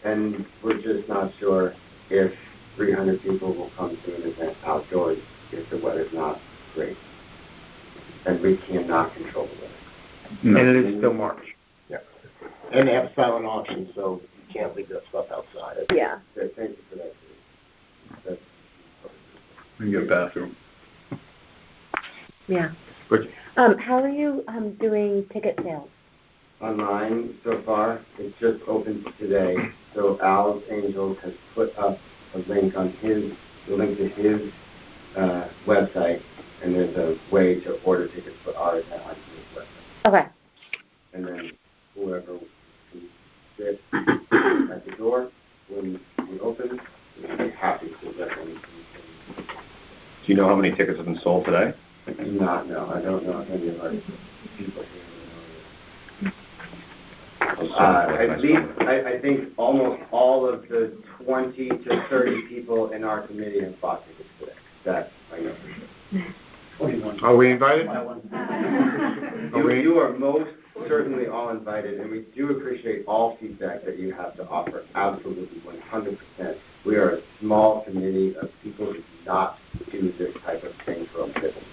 and we're just not sure if 300 people will come to an event outdoors if the weather's not great, and we cannot control the weather. No. And it is still March. Yeah. And they have a silent auction, so you can't leave that stuff outside. Yeah. Thank you for that. You get a bathroom. Yeah. How are you doing ticket sales? Online so far. It's just opened today. So Al's Angels has put up a link on the link to his website, and there's a way to order tickets for our event on his website. Okay. And then whoever can sit at the door when we open, we'll be happy to let them. Do you know how many tickets have been sold today? I do not know. I don't know if any of our people here know. I think almost all of the 20 to 30 people in our committee have bought tickets today. That I know for sure. 21. Are we invited? You are most certainly all invited, and we do appreciate all feedback that you have to offer. Absolutely, 100%. We are a small committee of people who do not do this type of thing for a living.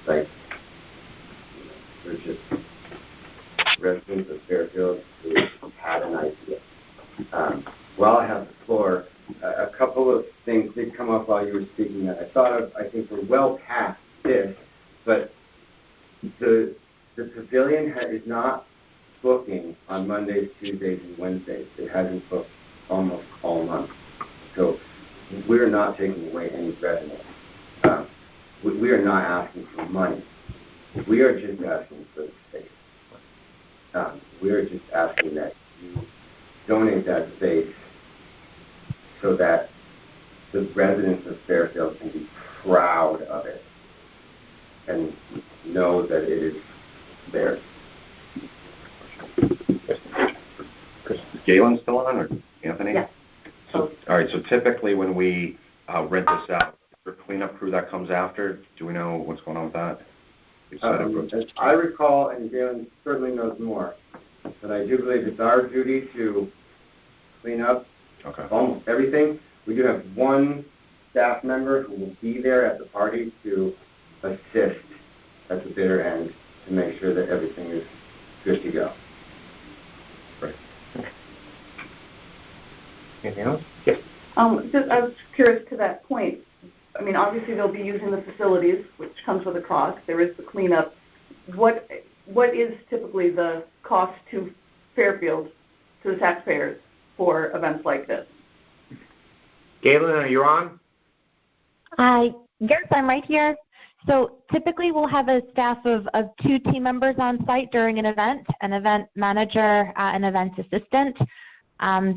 Like, we're just residents of Fairfield who had an idea. While I have the floor, a couple of things did come up while you were speaking that I thought of. I think we're well past this, but the pavilion is not booking on Mondays, Tuesdays, and Wednesdays. It hasn't booked almost all month. So we're not taking away any revenue. We are not asking for money. We are just asking for the space. We are just asking that you donate that space so that the residents of Fairfield can be proud of it and know that it is theirs. Is Galen still on, or Anthony? Yes. So, all right, so typically when we rent this out, the cleanup crew that comes after, do we know what's going on with that? As I recall, and Galen certainly knows more, but I do believe it's our duty to clean up almost everything. We do have one staff member who will be there at the party to assist at the bitter end to make sure that everything is good to go. Right. Anything else? Yes. I was curious to that point. I mean, obviously they'll be using the facilities, which comes with a cost. There is the cleanup. What is typically the cost to Fairfield, to the taxpayers, for events like this? Galen, are you on? Yes, I'm right here. So typically we'll have a staff of 2 team members on site during an event manager, an event assistant.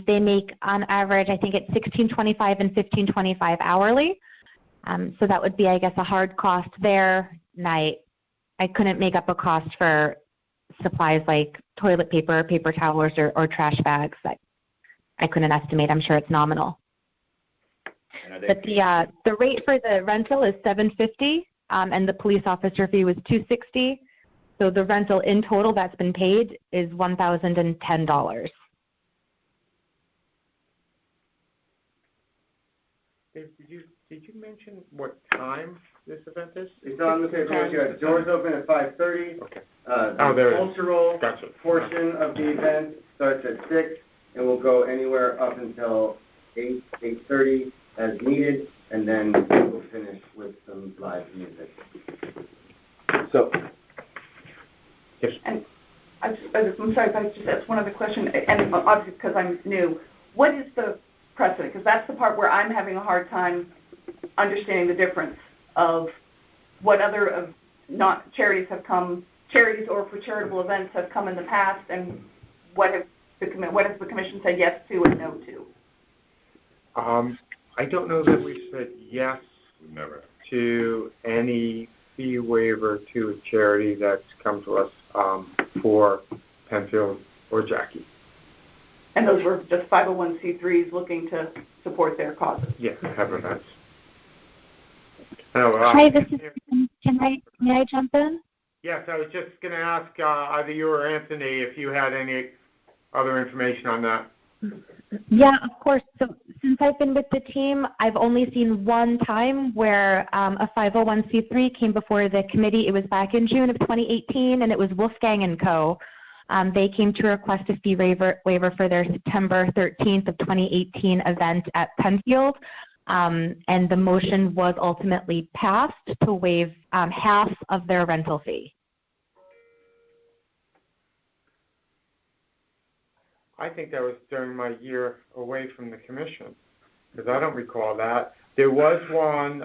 They make, on average, I think it's $16.25 and $15.25 hourly. So that would be, I guess, a hard cost there. And I couldn't make up a cost for supplies like toilet paper, paper towels, or trash bags. I couldn't estimate. I'm sure it's nominal. But the rate for the rental is $750, and the police officer fee was $260. So the rental in total that's been paid is $1,010. Dave, did you mention what time this event is? It's on the paperwork. You got doors open at 5:30. Okay. The there it is. cultural Gotcha. portion of the event starts at 6 and will go anywhere up until 8:30 as needed, and then we'll finish with some live music. So, And I'm sorry if I just ask one other question, and obviously because I'm new, what is the precedent? Because that's the part where I'm having a hard time understanding the difference of what other not charities have come, charities or for charitable events have come in the past, and what has the commission said yes to and no to? I don't know that we've said yes to any fee waiver to a charity that's come to us for Penfield or Jackie. And those were just 501c3s looking to support their causes. Yeah, have events. No, Hi, this is. May I jump in? Yes, I was just going to ask either you or Anthony if you had any other information on that. Yeah, of course. So since I've been with the team, I've only seen one time where a 501c3 came before the committee. It was back in June of 2018, and it was Wolfgang & Co. They came to request a fee waiver for their September 13th of 2018 event at Penfield, and the motion was ultimately passed to waive half of their rental fee. I think that was during my year away from the commission, because I don't recall that. There was one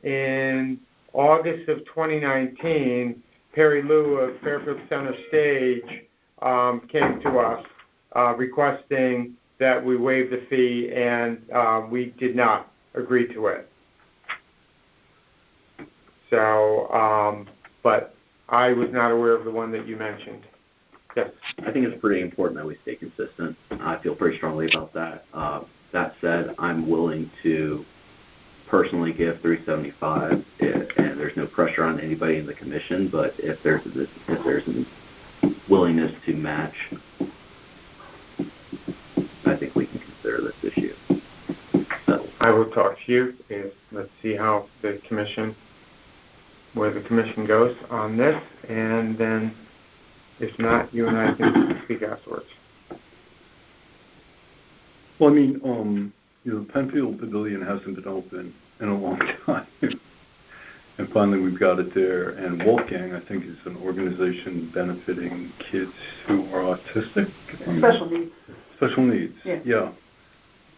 in August of 2019. Perry Lou of Fairfield Center Stage came to us requesting that we waive the fee, and we did not agree to it. So, but I was not aware of the one that you mentioned. Yes. I think it's pretty important that we stay consistent. I feel pretty strongly about that. That said, I'm willing to personally give $375, and there's no pressure on anybody in the commission. But if there's a willingness to match, I think we can consider this issue. So I will talk to you. Let's see how where the commission goes on this, and then. If not, you and I can speak afterwards. Well, I mean, the Penfield Pavilion hasn't been open in a long time. And finally we've got it there. And Wolfgang, I think, is an organization benefiting kids who are autistic. Special needs. Special needs, yeah.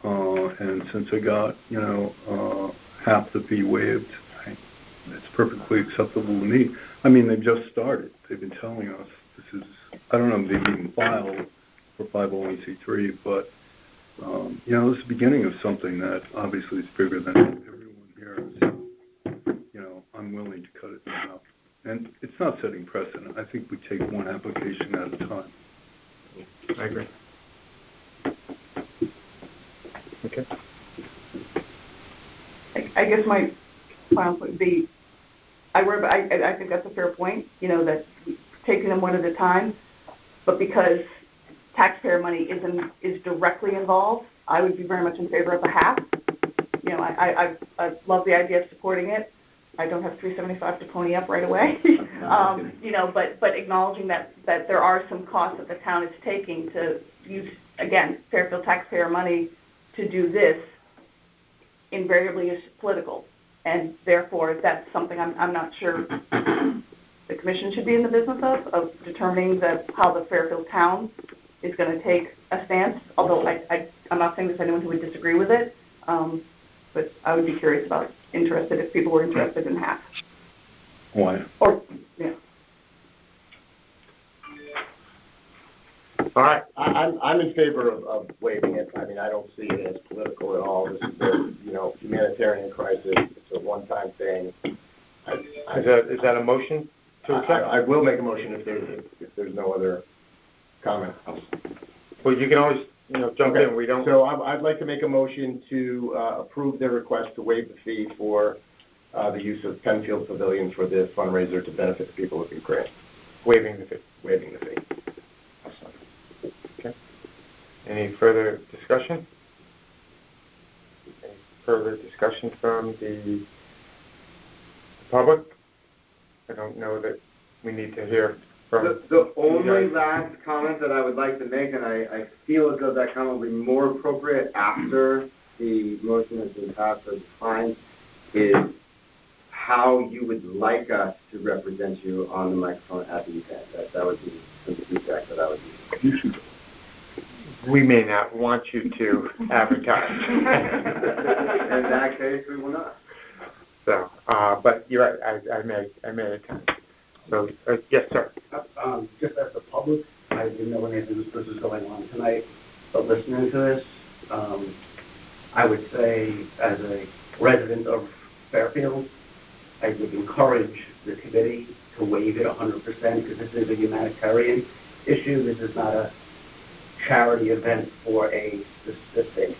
And since I got, half the fee waived, it's perfectly acceptable to me. I mean, they've just started. They've been telling us. This is, I don't know if they've even filed for 501c3, but, this is the beginning of something that obviously is bigger than everyone here. So, I'm willing to cut it in half. And it's not setting precedent. I think we take one application at a time. I agree. Okay. I guess my final point would be, I think that's a fair point, that taking them one at a time, but because taxpayer money is directly involved, I would be very much in favor of a half. I love the idea of supporting it. I don't have $375 to pony up right away, but acknowledging that there are some costs that the town is taking to use, again, Fairfield taxpayer money to do this invariably is political, and therefore that's something I'm not sure the commission should be in the business of determining how the Fairfield town is going to take a stance, although I'm not saying there's anyone who would disagree with it, but I would be curious if people were interested in half. Why? Or, yeah. All right. I'm in favor of waiving it. I mean, I don't see it as political at all. This is a, humanitarian crisis. It's a one-time thing. Is that a motion? I will make a motion if there's no other comment. Well, you can always jump in. We don't. So I'd like to make a motion to approve their request to waive the fee for the use of Penfield Pavilion for the fundraiser to benefit the people of Ukraine. Waiving the fee. Waiving the fee. Okay. Any further discussion? Any further discussion from the public? I don't know that we need to hear from The you only guys. last comment that I would like to make, and I feel as though that comment will be more appropriate after the motion has been passed or defined, is how you would like us to represent you on the microphone at the event. That would be some feedback that I would use. We may not want you to advertise. In that case, we will not. So, but you're right, I may attend. So, yes, sir. Just as the public, I didn't know anything this was going on tonight, but listening to this, I would say as a resident of Fairfield, I would encourage the committee to waive it 100% because this is a humanitarian issue. This is not a charity event for a specific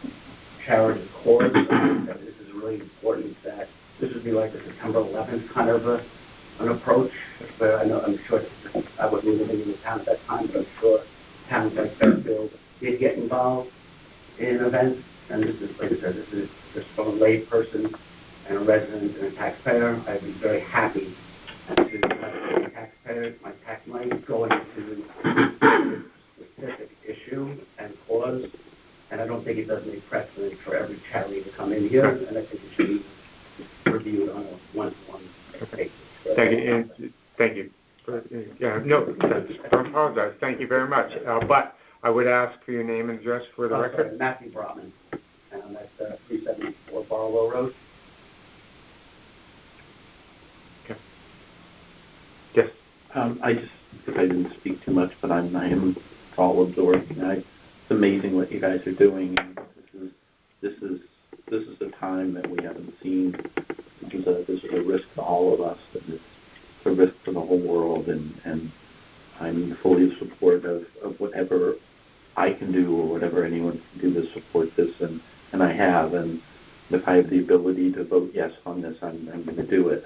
charity cause. This is really important that this would be like a September 11th kind of an approach. But I'm sure I wasn't living in the town at that time, but I'm sure towns like Fairfield did get involved in events. And this is, like I said, this is just from a lay person and a resident and a taxpayer. I'd be very happy to have a taxpayer, my tax money going into this specific issue and cause. And I don't think it does make precedent for every charity to come in here. And I think it should be reviewed on a one-to-one basis. Thank you. And thank you. Don't apologize. Thank you very much. But I would ask for your name and address for the record. Sorry, Matthew Brotman, and I'm at 374 Barlow Road. Okay. Yes. I just, because I didn't speak too much, but I am all absorbed. It's amazing what you guys are doing. And this is a time that we haven't seen. This is a risk to all of us, and it's a risk for the whole world. And I'm fully supportive of whatever I can do or whatever anyone can do to support this, and I have. And if I have the ability to vote yes on this, I'm going to do it.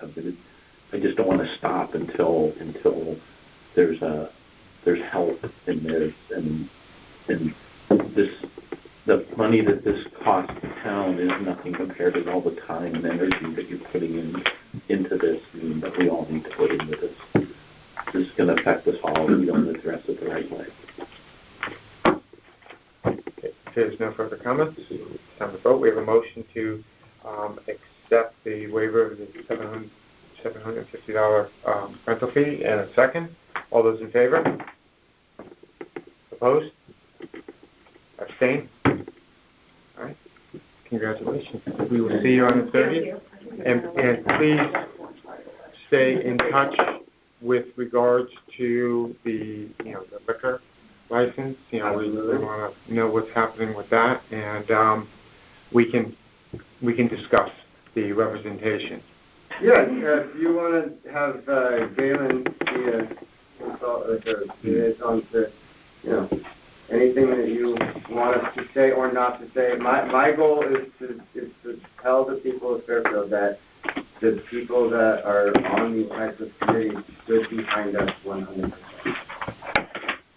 I just don't want to stop until there's help and this, the money that this costs the town is nothing compared to all the time and energy that you're putting into this, and that we all need to put into this. This is going to affect us all if we don't address it the right way. Okay. If there's no further comments, it's time to vote. We have a motion to accept the waiver of the $750 rental fee and a second. All those in favor? Opposed? Abstain? All right. Congratulations. We will see you on the 30th. And please stay in touch with regards to the liquor license. We want to know what's happening with that, and we can discuss the representation. Yeah, if you want to have Galen be a consultant or liaison to, anything that you want us to say or not to say. My goal is to tell the people of Fairfield that the people that are on these types of committees stood behind us 100%.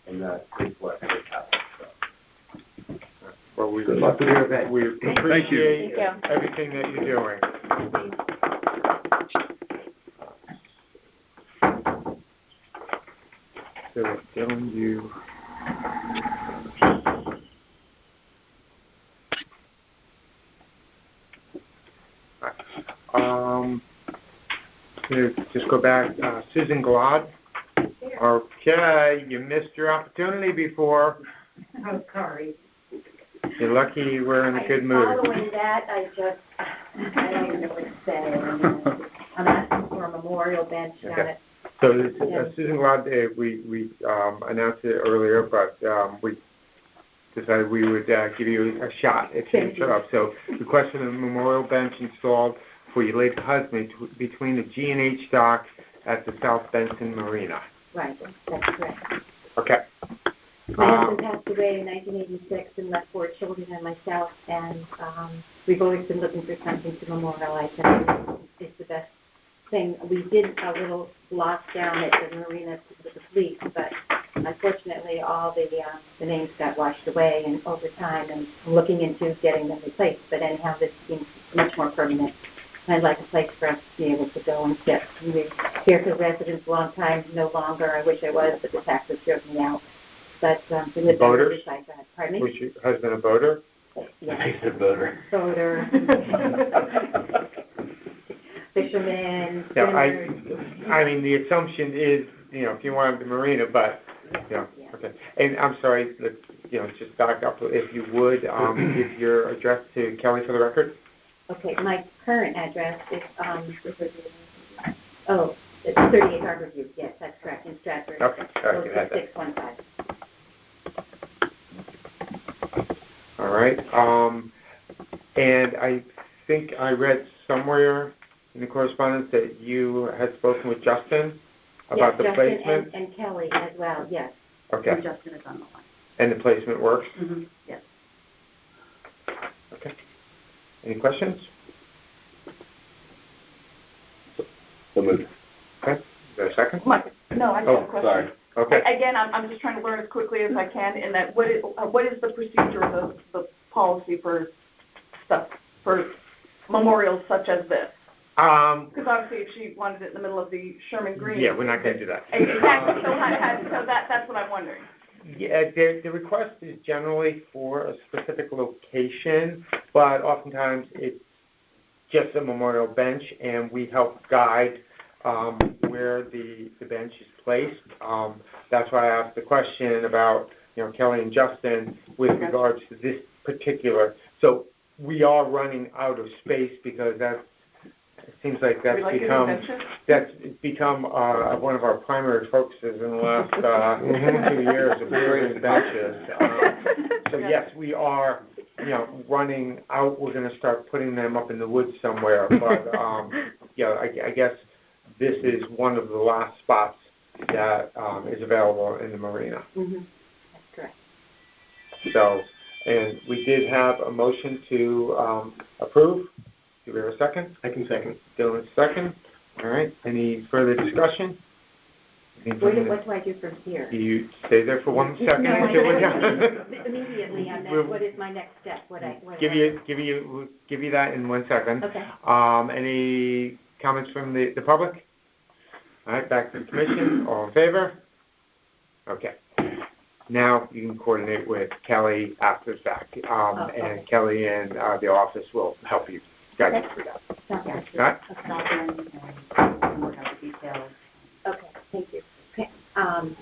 And that is what has happened. So. Well, we good luck with your event. We appreciate everything that you're doing. So, Dylan, you. Just go back. Susan Glaad. Okay, you missed your opportunity before. I'm sorry. You're lucky you were in a good mood. Following that, I don't even know what to say. I'm asking for a memorial bench on it. So Susan Glaad, we announced it earlier, but we decided we would give you a shot if you showed up. So requested a memorial bench installed for your late husband between the G&H dock at the South Benson Marina. Right, that's correct. Okay. My husband passed away in 1986 and left 4 children and myself, and we've always been looking for something to memorialize him. It's the best thing. We did a little block down at the marina with the police, but Unfortunately, all the names got washed away, and over time, and I'm looking into getting them replaced. But anyhow, this seems much more permanent. I'd like a place for us to be able to go and sit. We've here for residents a long time, no longer. I wish I was, but the taxes drove me out. But we live on the other side. Pardon me? Was your husband a boater? Yes. He's a boater. Boater. Fisherman. Yeah, I mean, the assumption is, if you wanted the marina, but, okay. And I'm sorry, just back up, if you would, give your address to Kelly for the record. Okay, my current address is, it's 38 Harbor View. Yes, that's correct, in Stratford. Okay, all right, you had that. 615. All right, and I think I read somewhere in the correspondence that you had spoken with Justin about the Justin placement? and Kelly as well, yes. Okay. And Justin is on the line. And the placement works? Mm-hmm. Yes. Okay. Any questions? So moved. Okay. Is there a second? No, I have a question. Sorry. Okay. Again, I'm just trying to learn as quickly as I can, in that what is the procedure, the policy for stuff, for memorials such as this? Because obviously if she wanted it in the middle of the Sherman Green. Yeah, we're not going to do that. Exactly, so that's what I'm wondering. Yeah, the request is generally for a specific location, but oftentimes it's just a memorial bench, and we help guide where the bench is placed. That's why I asked the question about, Kelly and Justin with regards to this particular. So we are running out of space because it seems like that's become one of our primary focuses in the last 2 years of building benches. So yes, we are, running out. We're going to start putting them up in the woods somewhere. But I guess this is one of the last spots that is available in the marina. Mm-hmm. That's correct. So, and we did have a motion to approve. Do we have a second? I can second. Dylan, second. All right. Any further discussion? What do I do from here? Do you stay there for 1 second? No, immediately. I meant, what is my next step? We'll give you that in 1 second. Okay. Any comments from the public? All right. Back to the commission. All in favor? Okay. Now you can coordinate with Kelly after the fact, and Kelly and the office will help you guide you through that. Okay. Got it? Work out the details. Okay, thank you. Okay. Can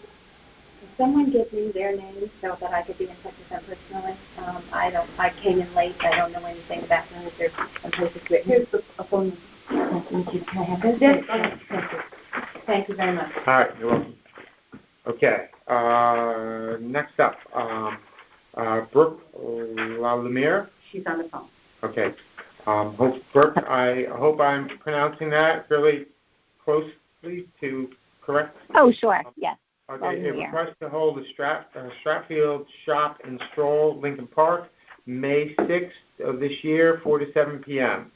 someone give me their name so that I could be in touch with them personally? I came in late. I don't know anything about them. If there's some place it's written. Here's a phone number. Can I have this? Yes. Okay. Thank you. Thank you very much. All right. You're welcome. Okay. Next up, Brooke LaLumiere. She's on the phone. Okay. Brooke, I hope I'm pronouncing that fairly closely to correct. Oh, sure. Yes. Okay. A request to hold a Stratfield Shop and Stroll, Lincoln Park, May 6th of this year, 4 to 7 p.m.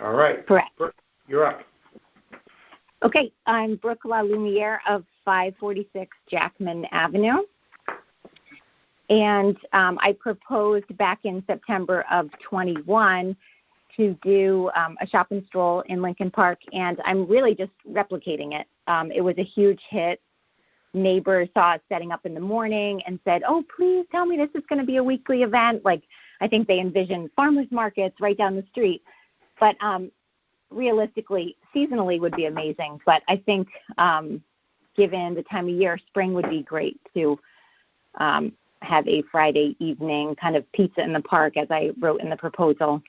All right. Correct. Brooke, you're up. Okay. I'm Brooke LaLumiere of 546 Jackman Avenue. And I proposed back in September of 21 to do a shop and stroll in Lincoln Park, and I'm really just replicating it. It was a huge hit. Neighbors saw us setting up in the morning and said, oh, please tell me this is going to be a weekly event. Like, I think they envisioned farmers markets right down the street. But realistically, seasonally would be amazing. But I think given the time of year, spring would be great to have a Friday evening kind of pizza in the park, as I wrote in the proposal.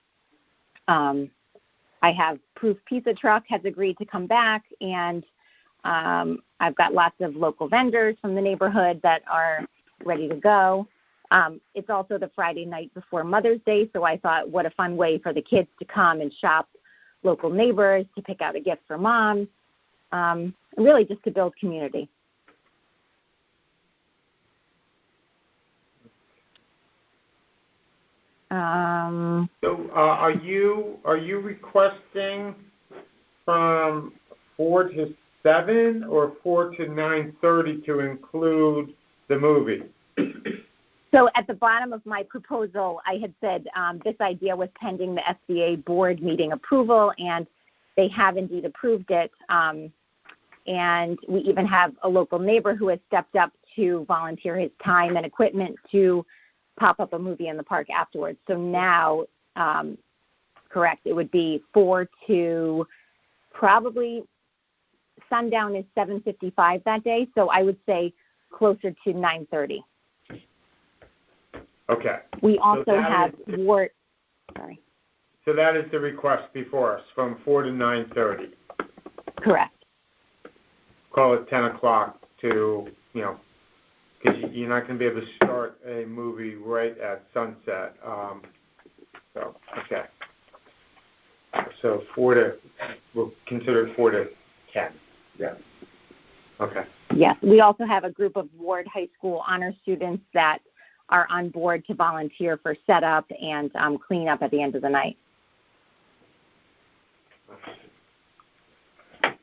I have Proof Pizza Truck has agreed to come back, and I've got lots of local vendors from the neighborhood that are ready to go. It's also the Friday night before Mother's Day, so I thought what a fun way for the kids to come and shop local neighbors, to pick out a gift for mom, and really just to build community. So are you requesting from Ford 7 or 4 to 9:30 to include the movie? So at the bottom of my proposal, I had said this idea was pending the SBA board meeting approval, and they have indeed approved it. And we even have a local neighbor who has stepped up to volunteer his time and equipment to pop up a movie in the park afterwards. So now, correct, it would be 4 to probably sundown is 7:55 that day. So I would say closer to 9:30. Okay. We also So have ward. Sorry. So that is the request before us, from 4 to 9:30. Correct. Call it 10 o'clock to, because you're not going to be able to start a movie right at sunset. Okay. So we'll consider it 4 to 10. Yeah. Okay. Yes. We also have a group of Ward High School honor students that are on board to volunteer for setup and cleanup at the end of the night.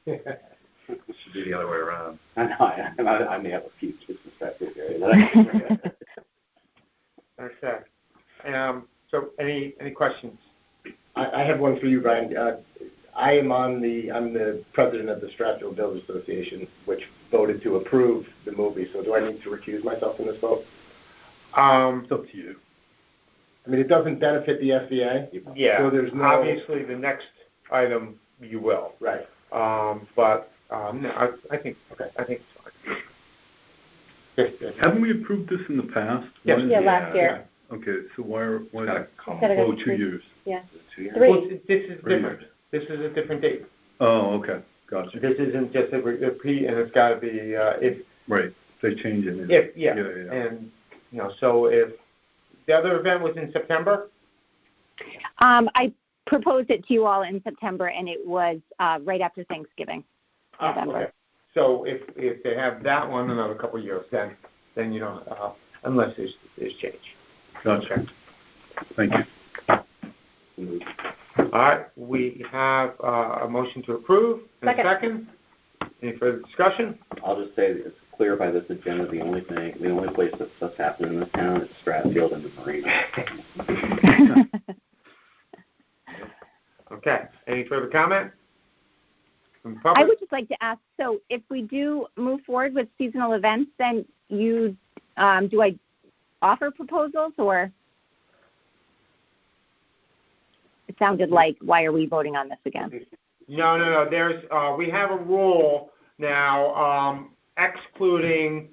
It should be the other way around. I know, I may have a few kids in Fairfield area. Okay. So any questions? I have one for you, Brian. I'm the president of the Strathfield Builders Association, which voted to approve the movie. So do I need to recuse myself from this vote? It's up to you. I mean, it doesn't benefit the SBA. Yeah. So there's no. Obviously, the next item you will. Right. But no, I think it's fine. Yes. Haven't we approved this in the past? Yes. Yeah, last year. Okay, so why Instead of 2 years? Yeah. 2 years. 3. Well, this is 3 different. years. This is a different date. Oh, okay, gotcha. This isn't just a repeat, and it's got to be if. Right, they change it. If yeah. And so if the other event was in September. I proposed it to you all in September, and it was right after Thanksgiving, November. Okay. So if they have that one another couple of years, then unless there's change. Gotcha. Okay. Thank you. All right, we have a motion to approve. And a second. Any further discussion? I'll just say it's clear by this agenda, the only place that stuff's happening in this town is Stratfield and the Marina. Okay. Any further comment? I would just like to ask, so if we do move forward with seasonal events, then do I offer proposals, or it sounded like, why are we voting on this again? No. There's we have a rule now excluding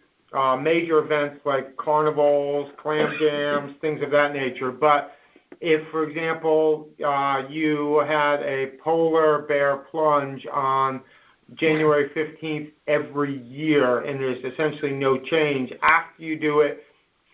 major events like carnivals, clam jams, things of that nature. But if, for example, you had a polar bear plunge on January 15th every year, and there's essentially no change, after you do it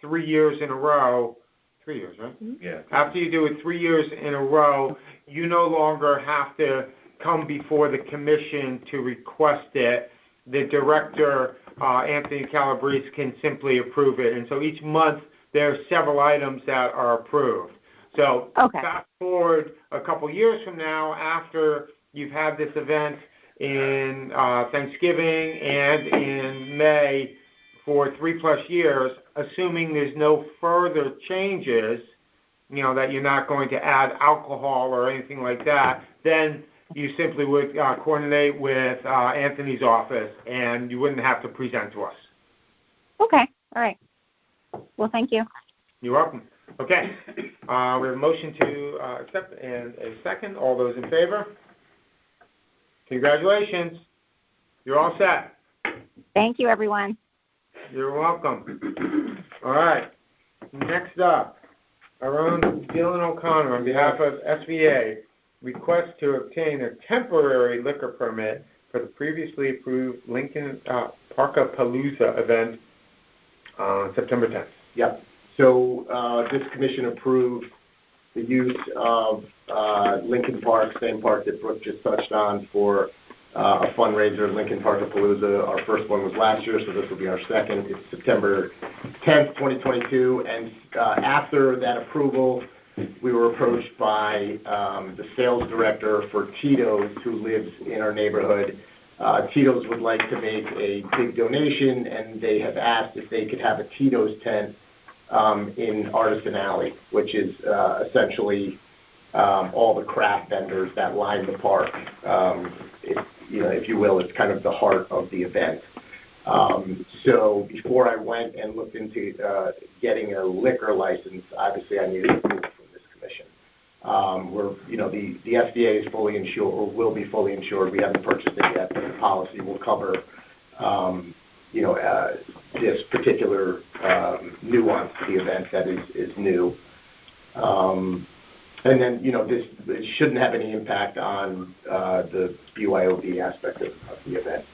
3 years in a row, 3 years, right? Mm-hmm. Yeah. After you do it 3 years in a row, you no longer have to come before the commission to request it. The director, Anthony Calabrese, can simply approve it. And so each month there are several items that are approved. So fast forward a couple years from now, after you've had this event in Thanksgiving and in May for 3+ years, assuming there's no further changes, that you're not going to add alcohol or anything like that, then you simply would coordinate with Anthony's office, and you wouldn't have to present to us. Okay. All right. Well, thank you. You're welcome. Okay. We have a motion to accept and a second. All those in favor? Congratulations. You're all set. Thank you, everyone. You're welcome. All right. Next up, our own Galen O'Connor, on behalf of SVA, requests to obtain a temporary liquor permit for the previously approved Lincoln Parkapalooza event on September 10th. Yep. So this commission approved the use of Lincoln Park, same park that Brooke just touched on, for a fundraiser, Lincoln Parkapalooza. Our first one was last year, so this will be our second. It's September 10th, 2022. And after that approval, we were approached by the sales director for Tito's, who lives in our neighborhood, Tito's would like to make a big donation, and they have asked if they could have a Tito's tent in Artisan Alley, which is essentially all the craft vendors that line the park. If you will, it's kind of the heart of the event. So before I went and looked into getting a liquor license, obviously I needed approval from this commission. The FDA is fully insured, or will be fully insured. We haven't purchased it yet, but the policy will cover, this particular nuance to the event that is new. And then, it shouldn't have any impact on the BYOB aspect of the event.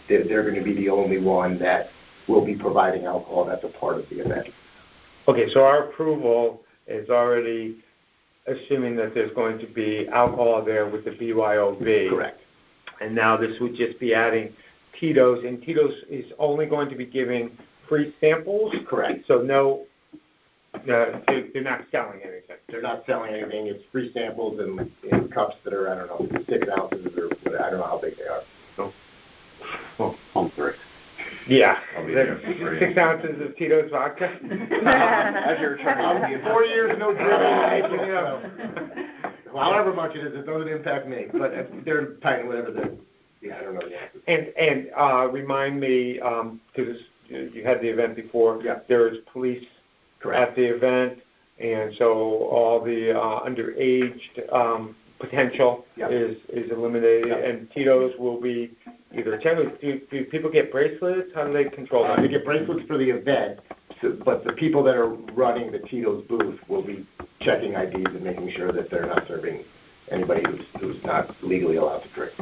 They're going to be the only one that will be providing alcohol that's a part of the event. Okay, so our approval is already assuming that there's going to be alcohol there with the BYOB. Correct. And now this would just be adding Tito's, and Tito's is only going to be giving free samples? Correct. So they're not selling anything? They're not selling anything. It's free samples in cups that are, 6 ounces, or I don't know how big they are. Well, I'm three. Yeah. I'll be there for free. 6 ounces of Tito's vodka? As you're trying 4 years, no drinking. However much it is, it doesn't impact me. But they're tiny, whatever I don't know the answer. And remind me, because you had the event before, there is police at the event, and so all the underage potential is eliminated, and Tito's will be either do people get bracelets? How do they control that? They get bracelets for the event, but the people that are running the Tito's booth will be checking IDs and making sure that they're not serving anybody who's not legally allowed to drink.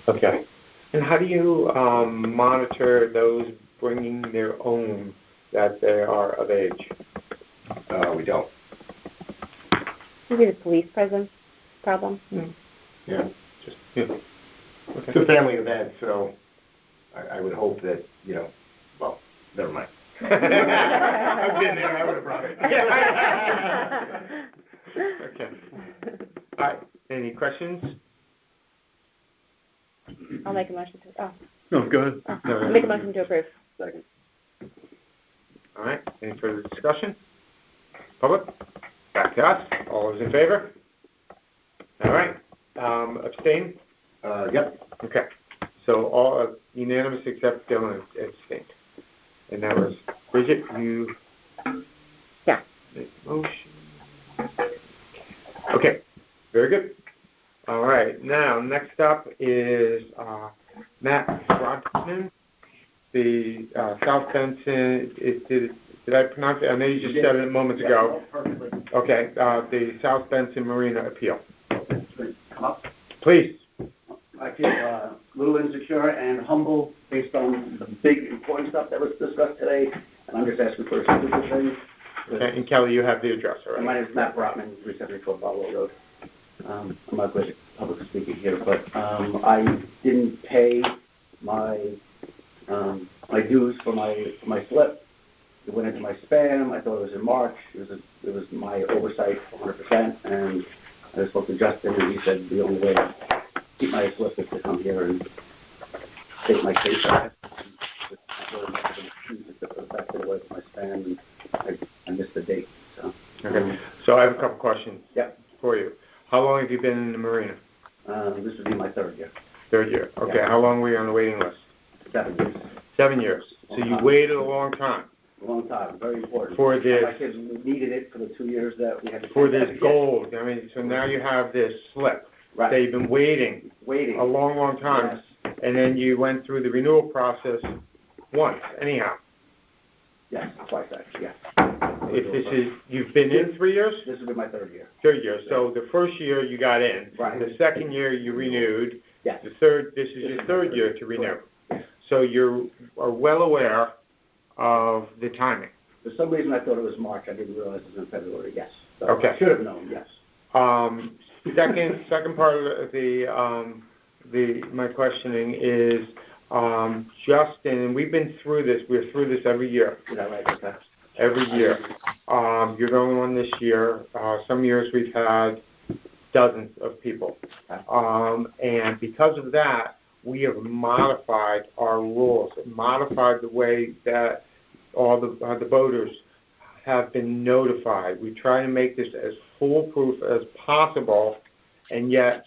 Okay. And how do you monitor those bringing their own that they are of age? We don't. Maybe the police presence problem. Yeah. Okay. It's a family event, so I would hope that, well, never mind. I've been there. I would have brought it. Okay. All right. Any questions? I'll make a motion to. No, go ahead. I'll make a motion to approve. Second. All right. Any further discussion? Public? Back to us. All those in favor? All right. Abstain? Yep. Okay. So all unanimous except Dylan abstained. And that was Bridget. You. Yeah. Motion. Okay. Very good. All right. Now, next up is Matt Rodman, the South Benson. Did I pronounce it? I know you just said it moments ago. Perfectly. Okay. The South Benson Marina appeal. Come up. Please. I feel a little insecure and humble based on the big important stuff that was discussed today, and I'm just asking for a simple thing. Okay. And Kelly, you have the address, all right? My name is Matt Brotman, 374 Barlow Road. I'm not good at public speaking here, but I didn't pay my dues for my slip. It went into my spam. I thought it was in March. It was my oversight 100%, and I spoke to Justin, and he said the only way to keep my slip is to come here and take my case back. The fact that it was my spam, and I missed the date. So. Okay. So I have a couple questions for you. How long have you been in the Marina? This would be my third year. Third year. Okay. Yeah. How long were you on the waiting list? 7 years. 7 years. So you waited a long time. A long time. Very important. For this. My kids needed it for the 2 years that we had to. For this gold. I mean, so now you have this slip. Right. That you've been waiting a long, long time. Yes. And then you went through the renewal process once, anyhow. Yes, twice actually, yes. If this is, you've been in 3 years? This will be my third year. Third year. So the first year you got in. Right. The second year you renewed. Yes. This is your third year to renew. So you are well aware of the timing. For some reason I thought it was March. I didn't realize it was in February, yes. So Okay. I should have known, yes. Second part of my questioning is Justin, and we've been through this. We're through this every year. Is that right? Okay. Every year. You're the only one this year. Some years we've had dozens of people. And because of that, we have modified our rules, modified the way that all the voters have been notified. We try to make this as foolproof as possible, and yet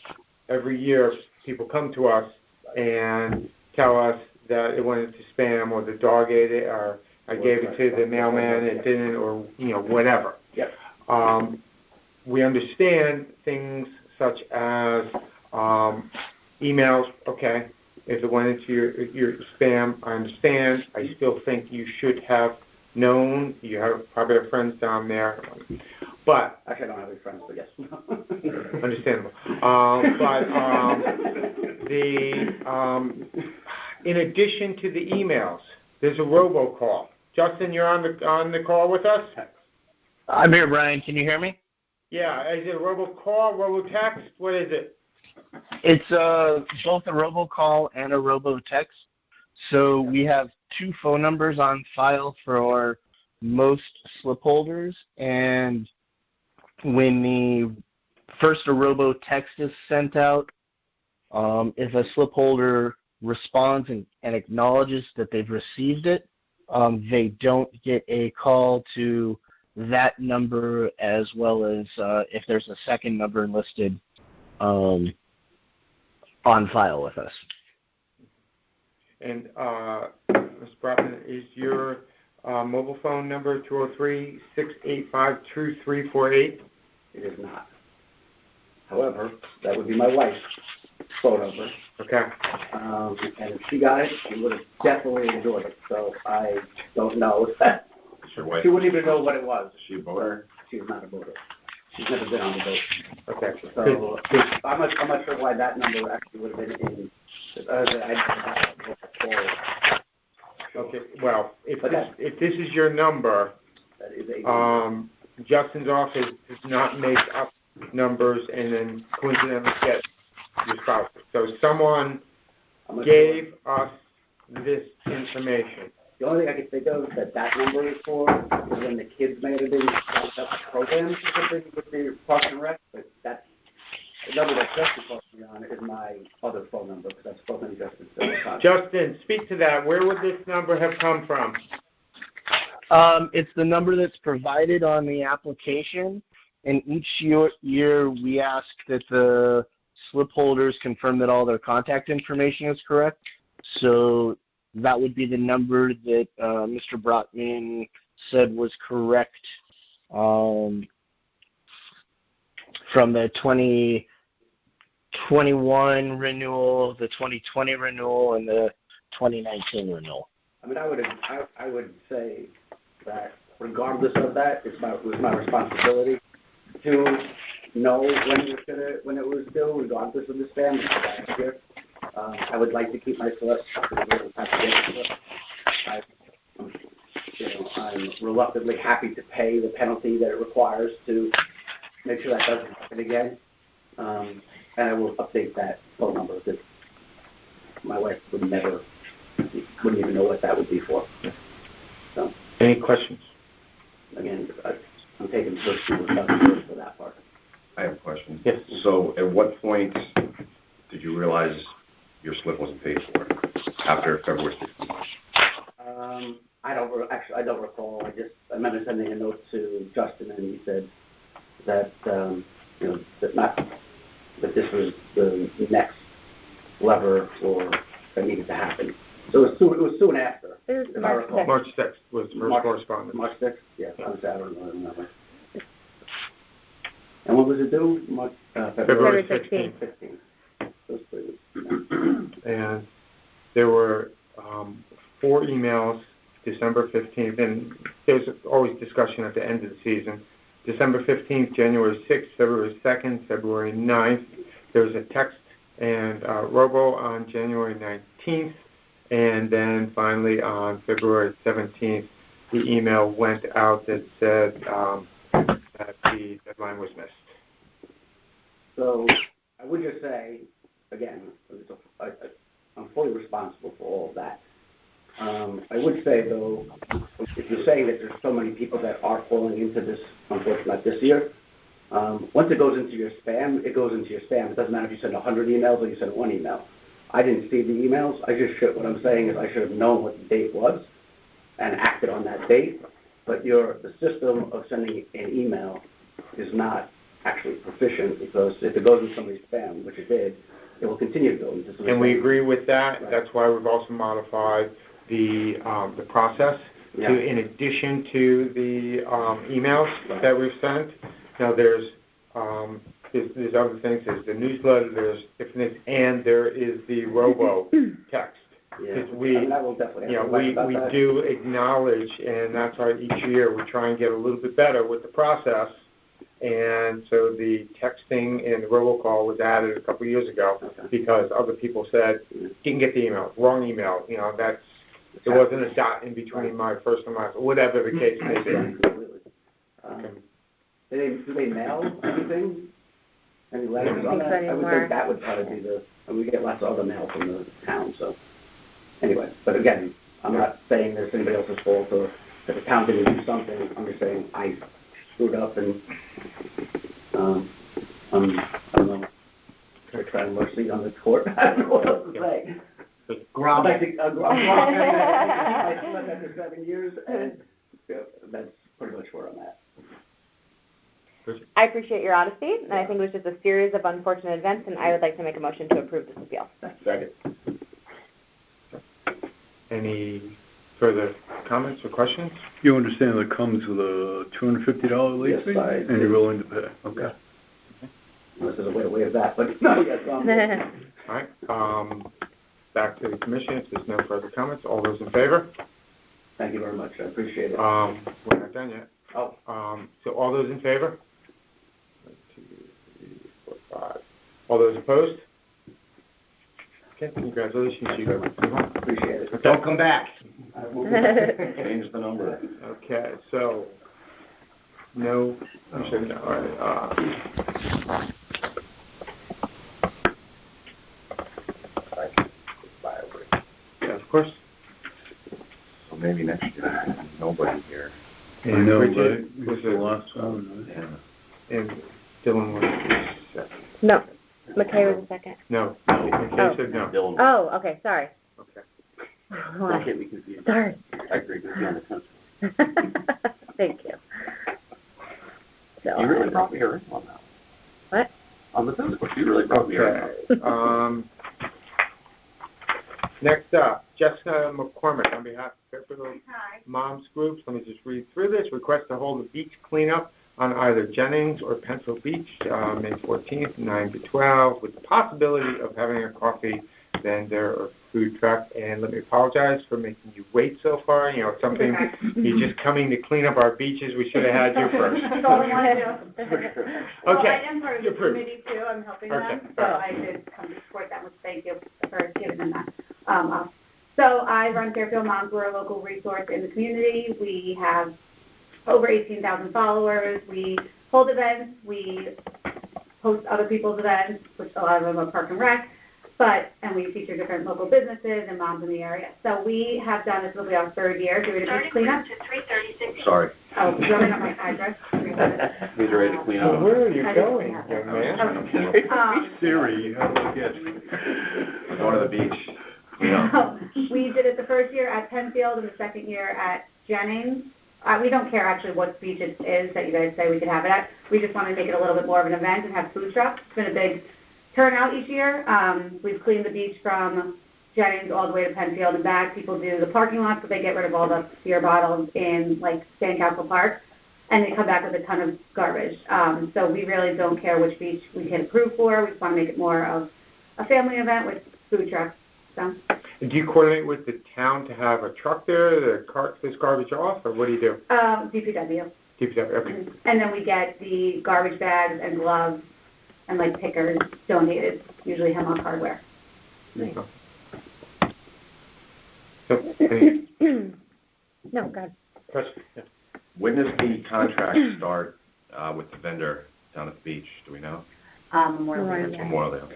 every year people come to us and tell us that it went into spam, or the dog ate it, or I gave it to the mailman and it didn't, or whatever. Yep. We understand things such as emails. Okay, if it went into your spam, I understand. I still think you should have known. You probably have friends down there, but actually I don't have any friends, but yes. Understandable. In addition to the emails, there's a robocall. Justin, you're on the call with us? I'm here, Brian. Can you hear me? Yeah. Is it a robocall, robotext? What is it? It's both a robocall and a robotext. So we have 2 phone numbers on file for most slip holders, and when a robotext is sent out, if a slip holder responds and acknowledges that they've received it, they don't get a call to that number, as well as if there's a second number listed on file with us. And Ms. Bratman, is your mobile phone number 203-685-2348? It is not. However, that would be my wife's phone number. Okay. And if she got it, she would have definitely enjoyed it. So I don't know if that. Your wife? She wouldn't even know what it was. Is she a voter? She's not a voter. She's never been on the boat. Okay. So I'm not sure why that number actually would have been in. Okay. Well, if this is your number, Justin's office does not make up numbers and then coincidentally get your spouse. So someone gave us this information. The only thing I can think of that number is for is when the kids may have been set up programs or something with the Parks and Rec, but that's the number that Justin calls me on is my other phone number because I've spoken to Justin several times. Justin, speak to that. Where would this number have come from? It's the number that's provided on the application, and each year we ask that the slip holders confirm that all their contact information is correct. So that would be the number that Mr. Brotman said was correct from the 2021 renewal, the 2020 renewal, and the 2019 renewal. I mean, I would say that regardless of that, it was my responsibility to know when it was due, regardless of the spam last year. I would like to keep my slip. I'm reluctantly happy to pay the penalty that it requires to make sure that doesn't happen again. And I will update that phone number because my wife wouldn't even know what that would be for. So, any questions? Again, I'm taking personal responsibility for that part. I have a question. Yes. So at what point did you realize your slip wasn't paid for after February 16th? I don't recall. I remember sending a note to Justin, and he said that that this was the next lever that needed to happen. So it was soon after. It was March 6th was the first correspondence. March 6th? Yeah, I don't remember. And when was it due? February 16th. And there were 4 emails December 15th, and there's always discussion at the end of the season. December 15th, January 6th, February 2nd, February 9th. There was a text and robo on January 19th, and then finally on February 17th, the email went out that said that the deadline was missed. So I would just say, again, I'm fully responsible for all of that. I would say, though, if you're saying that there's so many people that are falling into this, unfortunately, like this year, once it goes into your spam, it goes into your spam. It doesn't matter if you send 100 emails or you send 1 email. I didn't see the emails. What I'm saying is I should have known what the date was and acted on that date. But the system of sending an email is not actually proficient, because if it goes into somebody's spam, which it did, it will continue to go into somebody's spam. And we agree with that. Right. That's why we've also modified the process Yeah. to, in addition to the emails that we've sent. Now there's other things. There's the newsletter. There's different things, and there is the robo text. Yeah, Because I will definitely we do acknowledge, and that's why each year we try and get a little bit better with the process. And so the texting and the robocall was added a couple of years ago because other people said, didn't get the email, wrong email. There wasn't a dot in between my first and last, whatever the case may be. Do they mail anything? Any letters I on don't think that? so I would anymore. think that would probably be we get lots of other mail from the town, so. Anyway, but again, I'm not saying there's anybody else's fault or that the town didn't do something. I'm just saying I screwed up and I don't know, trying mercy on the court. I don't know what else to say. Grob. I'd like to keep my son after 7 years, and that's pretty much where I'm at. I appreciate your honesty, and I think it was just a series of unfortunate events, and I would like to make a motion to approve this appeal. Second. Any further comments or questions? You understand that comes with a $250 late fee? Yes, and you're willing to pay? Okay. Unless there's a way of that, but no, yes. All right. Back to the commission. If there's no further comments, all those in favor? Thank you very much. I appreciate it. We're not done yet. Oh. So all those in favor? 1, 2, 3, 4, 5. All those opposed? Okay, congratulations. You appreciate it. Okay. Don't come back. Change the number. Okay, so no, I'm sure no. All right. Yeah, of course. So maybe next year, nobody here. I know, Bridget right? was the last one, right? Yeah. And Dylan was second. No. McKay was the second. No. McKay said no. Dylan. Oh, okay, sorry. Okay. Don't get me confused. Sorry. I agree with you on the country. Thank you. So, You really brought me her in on that. What? On the physical, you really brought me her in. Okay. Next up, Jessica McCormick on behalf of Fairfield Moms Groups. Let me just read through this. Request to hold a beach cleanup on either Jennings or Penfield Beach, May 14th, 9 to 12, with the possibility of having a coffee vendor or food truck. And let me apologize for making you wait so far. It's something, you're just coming to clean up our beaches. We should have had you first. That's all I want to do. Well, Okay. I am part of the You're approved. committee too. I'm helping Okay. them, so I did come to support them, which thank you for giving them that. So I run Fairfield Moms. We're a local resource in the community. We have over 18,000 followers. We hold events. We host other people's events, which a lot of them are Park and Rec. And we feature different local businesses and moms in the area. So we have done, this will be our third year, doing a beach cleanup. Sorry. Oh, you want me to know my address? He's ready to clean up. Where are you going, young man? Siri, how do I get? We're going to the beach. Yeah. We did it the first year at Penfield and the second year at Jennings. We don't care actually what beach it is that you guys say we could have it at. We just want to make it a little bit more of an event and have food trucks. It's been a big turnout each year. We've cleaned the beach from Jennings all the way to Penfield and back. People do the parking lot, but they get rid of all the beer bottles in like Sandcastle Park, and they come back with a ton of garbage. So we really don't care which beach we can approve for. We just want to make it more of a family event with food trucks. So. Do you coordinate with the town to have a truck there that carts this garbage off, or what do you do? DPW. DPW, okay. And then we get the garbage bags and gloves and like pickers donated, usually Hemlock Hardware. Nice. So, any No, God. questions? Yeah. When does the contract start with the vendor down at the beach? Do we know? Memorial Day. Memorial Day.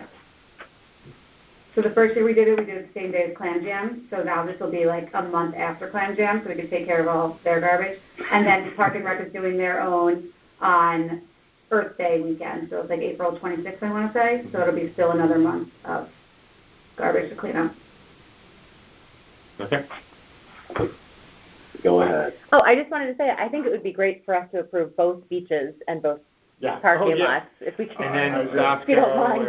So the first year we did it the same day as Clam Jam. So now this will be like a month after Clam Jam, so we can take care of all their garbage. And then Park and Rec is doing their own on Earth Day weekend. So it's like April 26th, I want to say. So it'll be still another month of garbage to clean up. Okay. Go ahead. Oh, I just wanted to say, I think it would be great for us to approve both beaches and both parking lots, if we can. And then if you don't mind.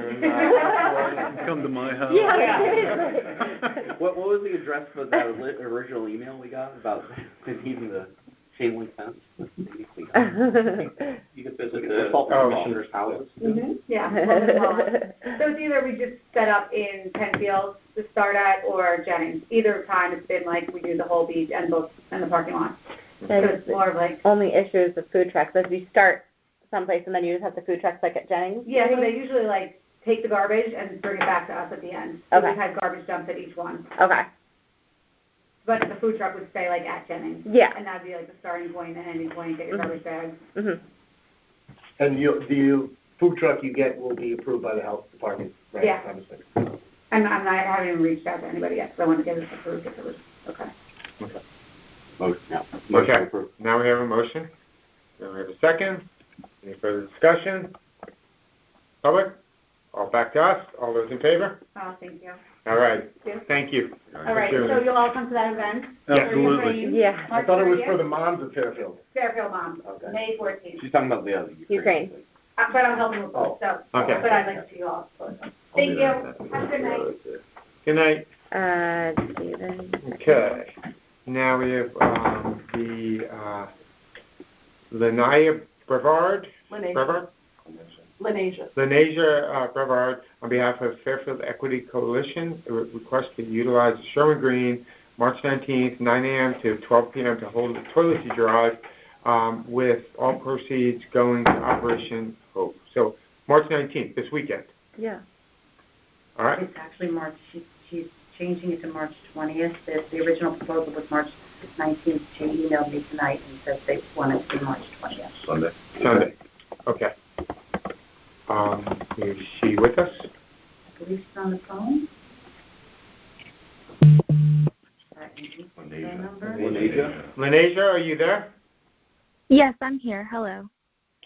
Come to my house. Yeah, seriously. What was the address for that original email we got about needing the chain link fence? You could visit the commissioners' houses. Mm-hmm. Yeah. So it's either we just set up in Penfield to start at or Jennings. Either time it's been like we do the whole beach and the parking lot. So it's more of like only issues with food trucks is you start someplace and then you just have the food trucks like at Jennings. Yeah, so they usually like take the garbage and bring it back to us at the end. So Okay. we've had garbage dumps at each one. Okay. But the food truck would stay like at Jennings. Yeah. And that'd be like the starting point and ending point, get your garbage bags. Mm-hmm. And the food truck you get will be approved by the health department, right? Yeah. Obviously. And I haven't even reached out to anybody yet, so I wanted to get it approved if it was okay. Okay, now we have a motion. Now we have a second. Any further discussion? Public? All back to us. All those in favor? Oh, thank you. All right. Thank Thank you. you. All right, so you'll all come to that event? Absolutely. Yeah. I thought it was for the moms of Fairfield. Fairfield Moms, Okay. May 14th. She's talking about the other Ukraine. But I'm helping with both, so, Okay. but I'd like to see you all. Thank you. Have a good night. Good night. Steven. Okay. Now we have the Linnea Brevard. Lenasia. Lenasia Brevard, on behalf of Fairfield Equity Coalition, requests to utilize the Sherman Green, March 19th, 9 a.m. to 12 p.m. to hold a toiletry drive, with all proceeds going to Operation Hope. So March 19th, this weekend. Yeah. All right. It's actually March, she's changing it to March 20th. The original proposal was March 19th. She emailed me tonight and said they wanted to be March 20th. Sunday. Okay. Is she with us? I believe she's on the phone. Lenasia, are you there? Yes, I'm here. Hello.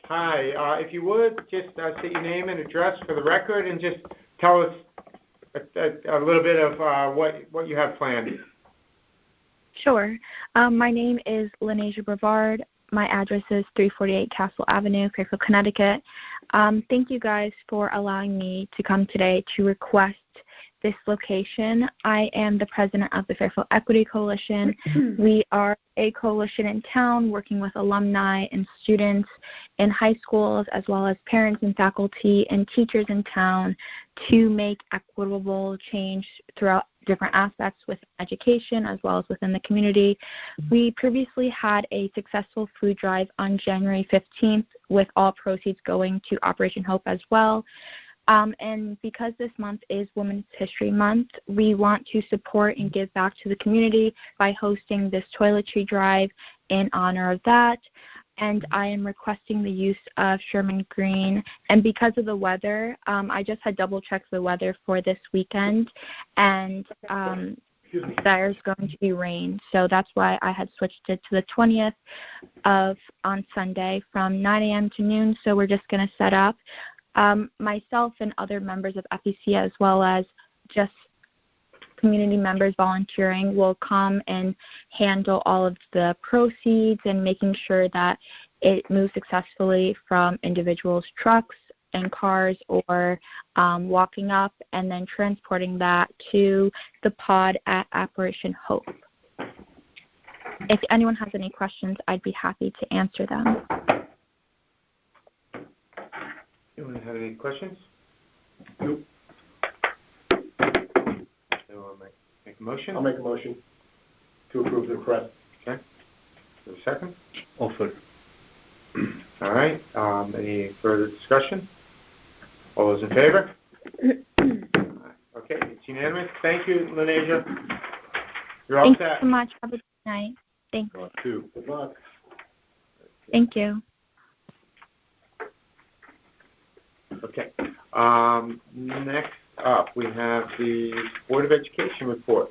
Hi. If you would, just state your name and address for the record and just tell us a little bit of what you have planned. Sure. My name is Lenasia Brevard. My address is 348 Castle Avenue, Fairfield, Connecticut. Thank you guys for allowing me to come today to request this location. I am the president of the Fairfield Equity Coalition. We are a coalition in town working with alumni and students in high schools, as well as parents and faculty and teachers in town, to make equitable change throughout different aspects with education as well as within the community. We previously had a successful food drive on January 15th with all proceeds going to Operation Hope as well. And because this month is Women's History Month, we want to support and give back to the community by hosting this toiletry drive in honor of that. And I am requesting the use of Sherman Green. And because of the weather, I just had double-checked the weather for this weekend, and there's going to be rain. So that's why I had switched it to the 20th on Sunday from 9 a.m. to noon. So we're just going to set up. Myself and other members of FEC, as well as just community members volunteering, will come and handle all of the proceeds and making sure that it moves successfully from individuals' trucks and cars or walking up and then transporting that to the pod at Operation Hope. If anyone has any questions, I'd be happy to answer them. Anyone have any questions? Nope. Anyone make a motion? I'll make a motion to approve the request. Okay. For a second? I'll second. All right. Any further discussion? All those in favor? Okay, it's unanimous. Thank you, Lenasia. You're all Thank set. you so much. Have a good night. Thanks. Good luck. Thank you. Okay. Next up, we have the Board of Education report.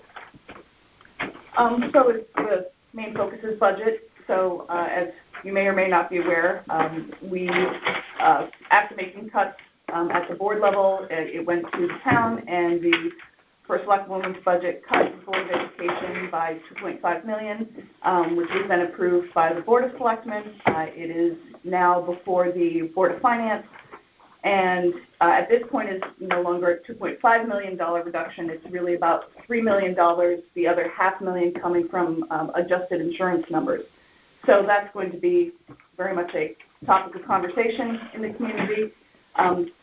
So it's the main focus is budget. So as you may or may not be aware, we, after making cuts at the board level, it went to the town, and the for Selectwoman's budget cut the Board of Education by $2.5 million, which was then approved by the Board of Selectmen. It is now before the Board of Finance, and at this point it's no longer a $2.5 million reduction. It's really about $3 million, the other $500,000 coming from adjusted insurance numbers. So that's going to be very much a topic of conversation in the community.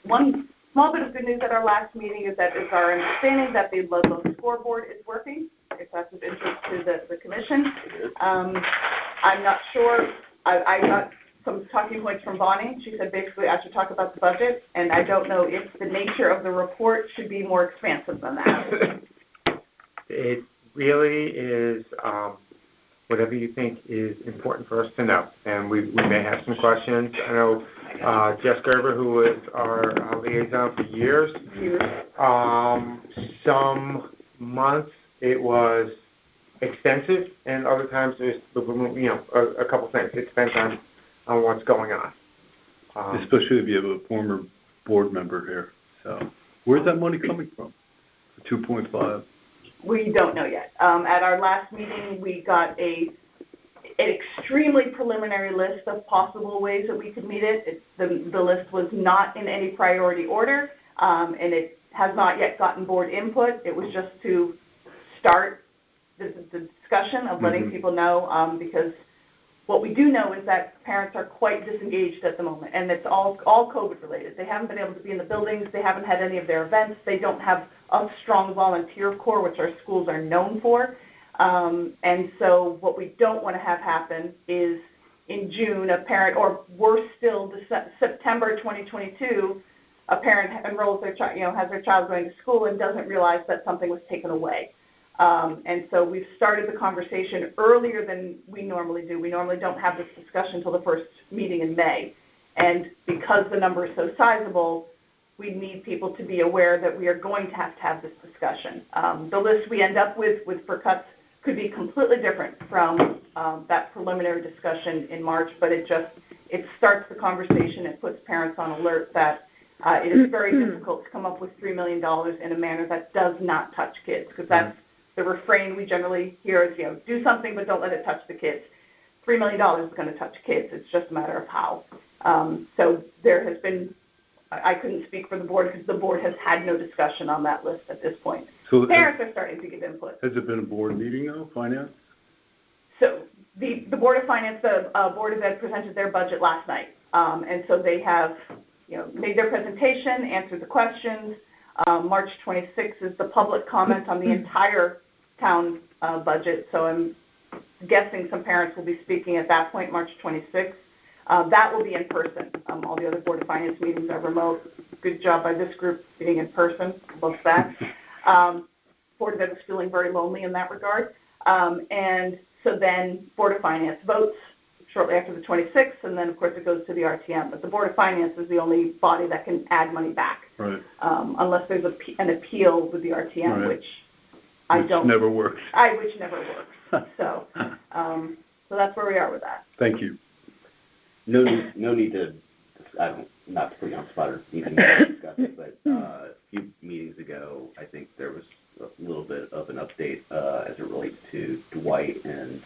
One small bit of good news at our last meeting is that it's our understanding that the Ludlow scoreboard is working, if that's of interest to the commission. I'm not sure. I got some talking points from Bonnie. She said basically I should talk about the budget, and I don't know if the nature of the report should be more expansive than that. It really is whatever you think is important for us to know. And we may have some questions. I know Jess Gerber, who was our liaison for years, some months it was extensive, and other times it was, a couple things. It depends on what's going on. Especially if you have a former board member here. So where's that money coming from? The 2.5? We don't know yet. At our last meeting, we got an extremely preliminary list of possible ways that we could meet it. The list was not in any priority order, and it has not yet gotten board input. It was just to start the discussion of letting people know, because what we do know is that parents are quite disengaged at the moment, and it's all COVID related. They haven't been able to be in the buildings. They haven't had any of their events. They don't have a strong volunteer corps, which our schools are known for. And so what we don't want to have happen is in June, a parent, or worse still, September 2022, a parent enrolls their child, has their child going to school and doesn't realize that something was taken away. And so we've started the conversation earlier than we normally do. We normally don't have this discussion until the first meeting in May. And because the number is so sizable, we need people to be aware that we are going to have this discussion. The list we end up with for cuts could be completely different from that preliminary discussion in March, but it starts the conversation. It puts parents on alert that it is very difficult to come up with $3 million in a manner that does not touch kids, because that's the refrain we generally hear is, do something but don't let it touch the kids. $3 million is going to touch kids. It's just a matter of how. So there has been, I couldn't speak for the board because the board has had no discussion on that list at this point. So parents are starting to give input. Has it been a board meeting now, finance? So the Board of Finance, the Board of Ed presented their budget last night. And so they have made their presentation, answered the questions. March 26th is the public comment on the entire town budget. So I'm guessing some parents will be speaking at that point, March 26th. That will be in person. All the other Board of Finance meetings are remote. Good job by this group being in person. Love that. Board of Ed was feeling very lonely in that regard. And so then Board of Finance votes shortly after the 26th, and then, of course, it goes to the RTM. But the Board of Finance is the only body that can add money back, unless there's an appeal with the RTM, which never works. Which never works. So that's where we are with that. Thank you. No need to, not to put you on the spot or even discuss it, but a few meetings ago, I think there was a little bit of an update as it relates to Dwight and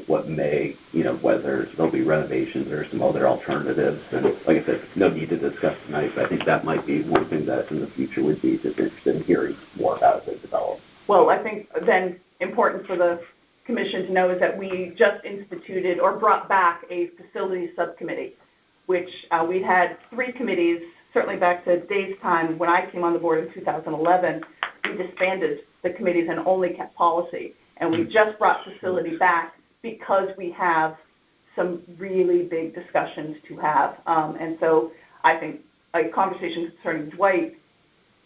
what may, whether there'll be renovations or some other alternatives. And like I said, no need to discuss tonight, but I think that might be one thing that in the future would be just interested in hearing more about as it develops. Well, I think then important for the Commission to know is that we just instituted or brought back a facilities subcommittee, which we'd had 3 committees, certainly back to Dave's time when I came on the board in 2011. We disbanded the committees and only kept policy. And we just brought facility back because we have some really big discussions to have. And so I think a conversation concerning Dwight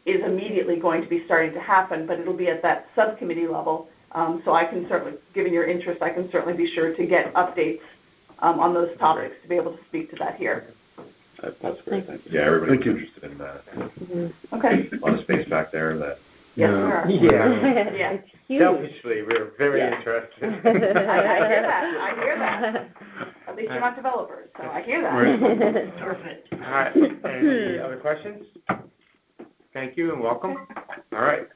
is immediately going to be starting to happen, but it'll be at that subcommittee level. So I can certainly, given your interest, I can certainly be sure to get updates on those topics to be able to speak to that here. That's great. Thank you. Yeah, everybody's interested in that. Okay. A lot of space back there that. Yes, we are. Yeah. Yeah. It's huge. Selfishly, we're very interested. I hear that. At least you're not developers, so I hear that. Right. Perfect. All right. Any other questions? Thank you and welcome. All right.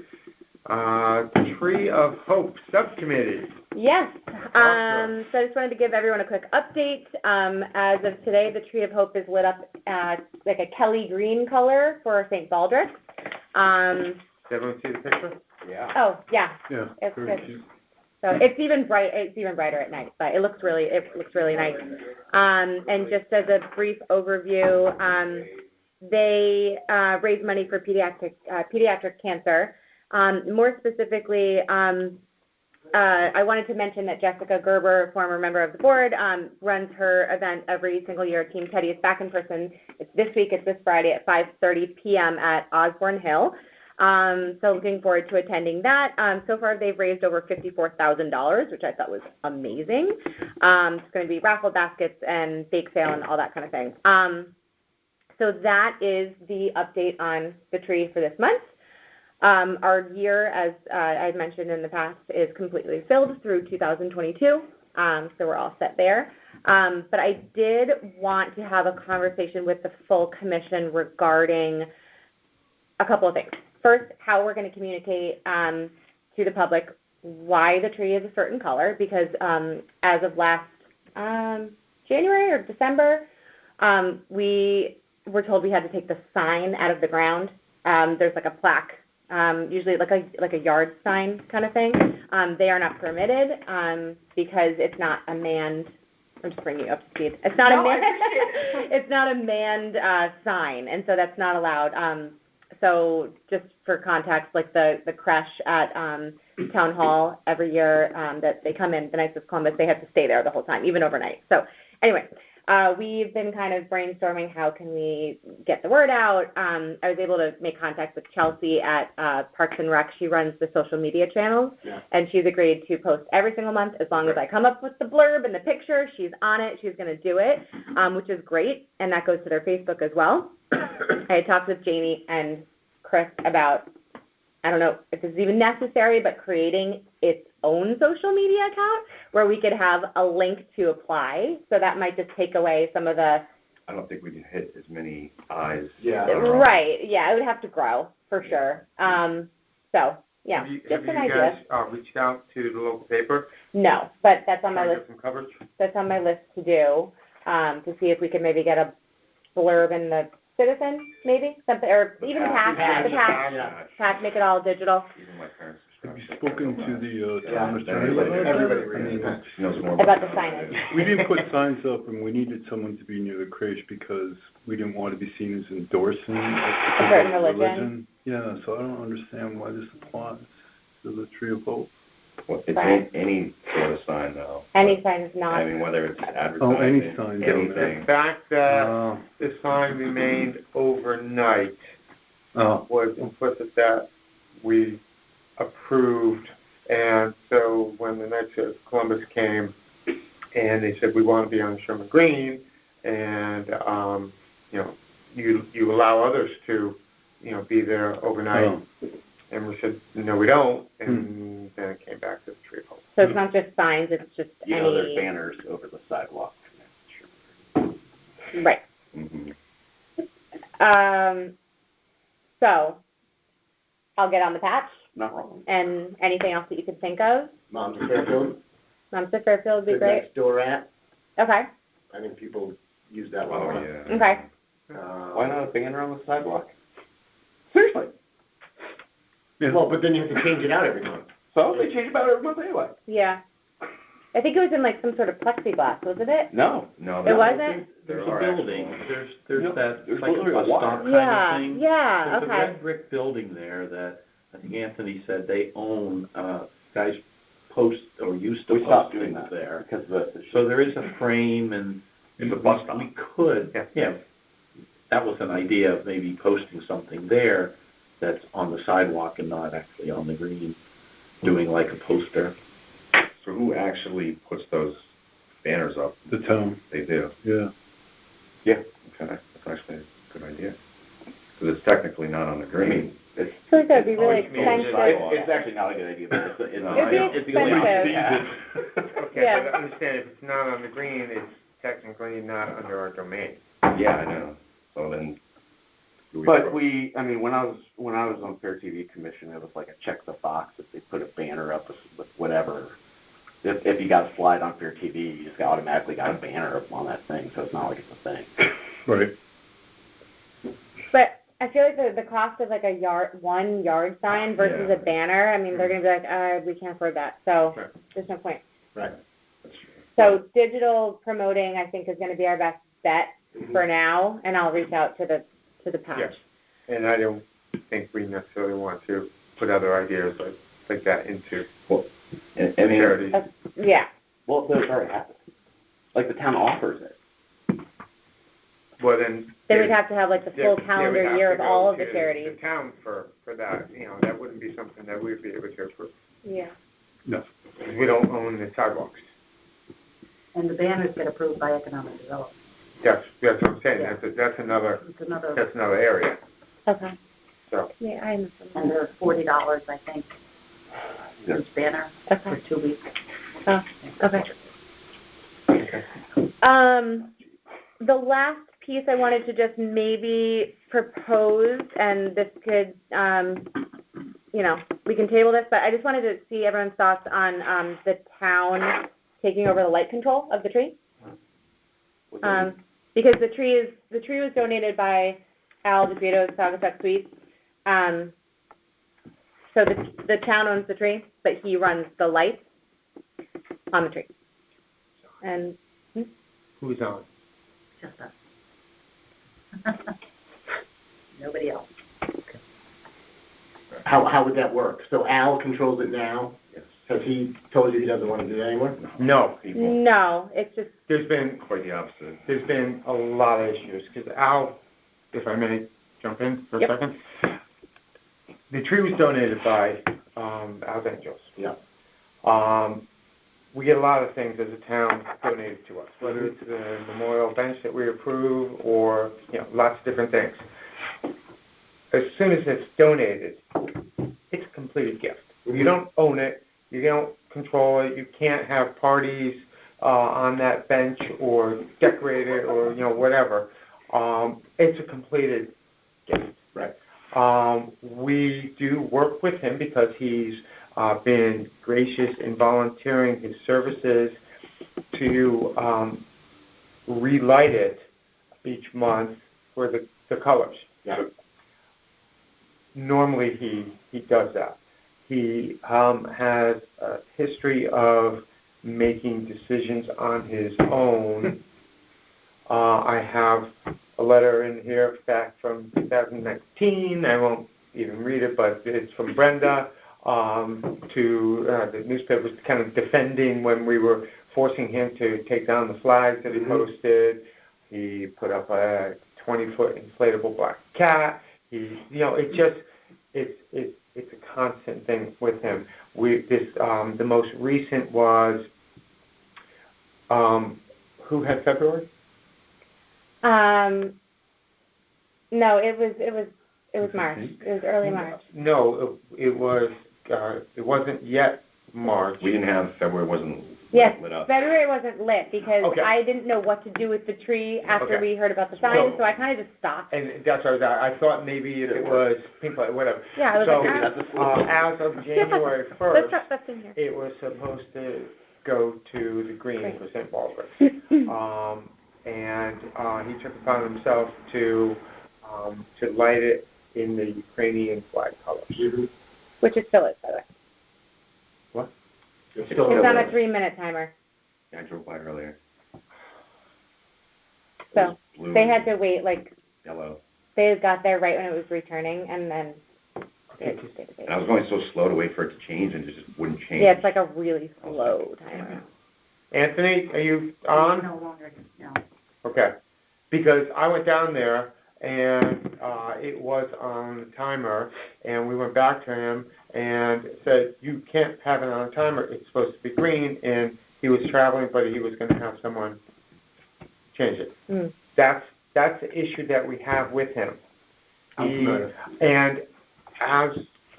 Tree of Hope Subcommittee. Yes. So I just wanted to give everyone a quick update. As of today, the Tree of Hope is lit up like a Kelly green color for St. Baldrick's. Did everyone see the picture? Yeah. Oh, yeah. Yeah. It's very good. cute. So it's even brighter at night, but it looks really nice. And just as a brief overview, they raise money for pediatric cancer. More specifically, I wanted to mention that Jessica Gerber, former member of the board, runs her event every single year. Team Teddy is back in person. It's this week. It's this Friday at 5:30 p.m. at Osborne Hill. So looking forward to attending that. So far, they've raised over $54,000, which I thought was amazing. It's going to be raffle baskets and bake sale and all that kind of thing. So that is the update on the tree for this month. Our year, as I've mentioned in the past, is completely filled through 2022, so we're all set there. But I did want to have a conversation with the full commission regarding a couple of things. First, how we're going to communicate to the public why the tree is a certain color, because as of last January or December, we were told we had to take the sign out of the ground. There's like a plaque, usually like a yard sign kind of thing. They are not permitted because it's not a manned. I'm just bringing you up to speed. It's not a manned. It's not a manned sign, and so that's not allowed. So just for context, like the creche at Town Hall every year that they come in, the Knights of Columbus, they have to stay there the whole time, even overnight. So anyway, we've been kind of brainstorming how can we get the word out. I was able to make contact with Chelsea at Parks and Rec. She runs the social media channels, and she's agreed to post every single month as long as I come up with the blurb and the picture. She's on it. She's going to do it, which is great, and that goes to their Facebook as well. I had talked with Jamie and Chris about, I don't know if this is even necessary, but creating its own social media account where we could have a link to apply. So that might just take away some of the... I don't think we'd hit as many eyes. Yeah. Right. Yeah, it would have to grow for sure. So, yeah, just an idea. Have you guys reached out to the local paper? No, but that's on my list. Get some coverage? That's on my list to do, to see if we could maybe get a blurb in the Citizen, maybe something, or even the Patch, make it all digital. Even my parents. Have you spoken to the town attorney about the signage? We didn't put signs up, and we needed someone to be near the creche because we didn't want to be seen as endorsing a certain religion. Yeah, so I don't understand why this applies to the Tree of Hope. Well, it's any sort of sign, though. Any sign is not. I mean, whether it's advertising, any sign, anything. The fact that the sign remained overnight was implicit that we approved. And so when the Knights of Columbus came and they said, we want to be on Sherman Green, and, you allow others to, be there overnight. And we said, no, we don't. And then it came back to the Tree of Hope. So it's not just signs, it's just any... there's banners over the sidewalk. Right. Mm-hmm. So I'll get on the patch. Not wrong. And anything else that you could think of? Moms of Fairfield. Moms of Fairfield would be The great. next door at. Okay. I think people use that one a lot. Yeah. Okay. Why not a banner on the sidewalk? Seriously. Yeah. Well, but then you have to change it out every month. So they change about every month anyway. Yeah. I think it was in like some sort of plexiglass, wasn't it? No. It wasn't? There's a building. There's that. There's like literally a a stop wire. kind Yeah. of thing. Yeah. There's Okay. a red brick building there that I think Anthony said they own. Guys post or used to We post stopped doing things that there. because the So there is a frame and It's a bus stop. we could. Yeah. That was an idea of maybe posting something there that's on the sidewalk and not actually on the green, doing like a poster. So who actually puts those banners up? The town. They do. Yeah. Yeah. Okay. That's actually a good idea. Because it's technically not on the green. I feel like that would be really expensive. It's actually not a good idea, but it's It'd be expensive. Okay, Yeah. but understand, if it's not on the green, it's technically not under our domain. Yeah, I know. So then But when I was on Fair TV Commission, it was like a check the box if they put a banner up with whatever. If you got a slide on Fair TV, you just automatically got a banner up on that thing, so it's not like it's a thing. Right. But I feel like the cost of like a one yard sign versus a banner, I mean, they're going to be like, we can't afford that. So there's no point. Right. So digital promoting, I think, is going to be our best bet for now, and I'll reach out to the patch. Yes. And I don't think we necessarily want to put other ideas like that into charities. Yeah. Well, those already happen. Like the town offers it. Well, then they would have to have like the full calendar year of all of the charities. The town for that, that wouldn't be something that we'd be able to approve. Yeah. No. Because we don't own the sidewalks. And the banners get approved by economic development. Yes, that's what I'm saying. Yeah. That's another area. Okay. So. Yeah, I understand. And they're $40, I think, each banner for 2 weeks. Oh, okay. The last piece I wanted to just maybe propose, and this could, we can table this, but I just wanted to see everyone's thoughts on the town taking over the light control of the tree. Because the tree was donated by Al DeVito's Saugatuck Suites. So the town owns the tree, but he runs the lights on the tree. And who's on? Just us. Nobody else. Okay. How would that work? So Al controls it now? Yes. Has he told you he doesn't want to do that anymore? No. No, it's just... There's been quite the opposite. There's been a lot of issues because Al, if I may jump in for a second, the tree was donated by Al's Angels. Yeah. We get a lot of things as a town donated to us, whether it's the memorial bench that we approve or lots of different things. As soon as it's donated, it's a completed gift. You don't own it. You don't control it. You can't have parties on that bench or decorate it or whatever. It's a completed gift. Right. We do work with him because he's been gracious in volunteering his services to relight it each month for the colors. Yeah. Normally he does that. He has a history of making decisions on his own. I have a letter in here back from 2019. I won't even read it, but it's from Brenda to the newspapers kind of defending when we were forcing him to take down the flags that he posted. He put up a 20-foot inflatable black cat. It's a constant thing with him. The most recent was who had February? No, it was March. It was early March. No, it wasn't yet March. We didn't have February. Wasn't lit up. February wasn't lit because I didn't know what to do with the tree after we heard about the sign, so I kind of just stopped. And that's what I thought maybe if it was pink light, whatever. Yeah, I was as of January 1st, that's in here. it was supposed to go to the green for St. Baldrick's. And he took it upon himself to light it in the Ukrainian flag colors. Which it still is, by the way. What? It's on a 3-minute timer. Yeah, I drove by earlier. So they had to wait yellow. They got there right when it was returning, and then and I was going so slow to wait for it to change, and it just wouldn't change. Yeah, it's like a really slow timer. Anthony, are you on? No longer, no. Okay. Because I went down there, and it was on the timer, and we went back to him and said, you can't have it on a timer. It's supposed to be green, and he was traveling, but he was going to have someone change it. That's the issue that we have with him. And as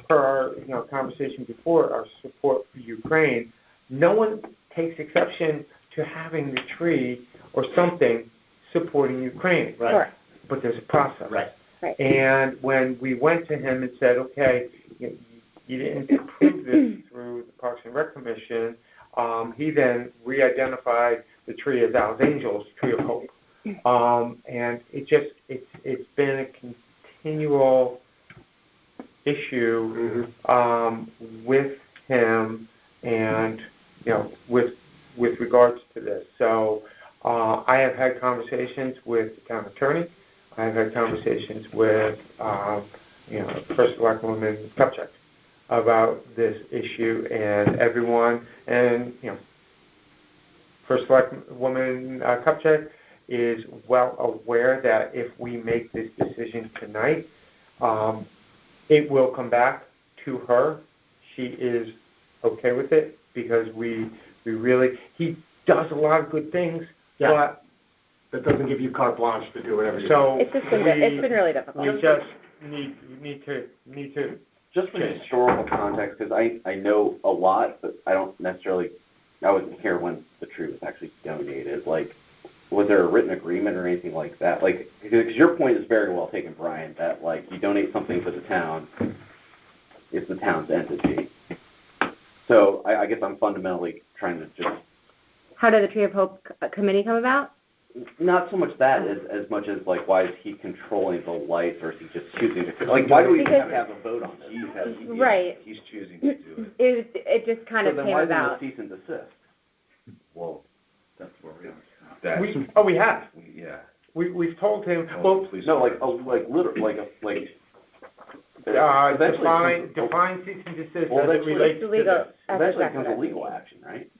per our conversation before, our support for Ukraine, no one takes exception to having the tree or something supporting Ukraine. Right. But there's a process. Right. Right. And when we went to him and said, okay, you didn't approve this through the Parks and Rec Commission, he then re-identified the tree as Al's Angels, Tree of Hope. And it's been a continual issue with him and, with regards to this. So I have had conversations with the town attorney. I have had conversations with, First Selectwoman Kupchak about this issue, and everyone, and, First Selectwoman Kupchak is well aware that if we make this decision tonight, it will come back to her. She is okay with it because we really, he does a lot of good things, but that doesn't give you carte blanche to do whatever you so do. It's been really difficult. We just need to just for historical context, because I know a lot, but I don't necessarily. I wasn't here when the tree was actually donated. Like, was there a written agreement or anything like that? Like, because your point is very well taken, Brian, that like you donate something to the town, it's the town's entity. So I guess I'm fundamentally trying to just. How did the Tree of Hope committee come about? Not so much that as much as like why is he controlling the lights, or is he just choosing to like why do we even have to have a vote on this? Right. He's choosing to do it. It just kind of came about. So then why didn't cease and desist? Well, that's where we are. We have. Yeah. We've told him. Well, define cease and desist well, as it relates to this. Eventually it becomes a legal action, right?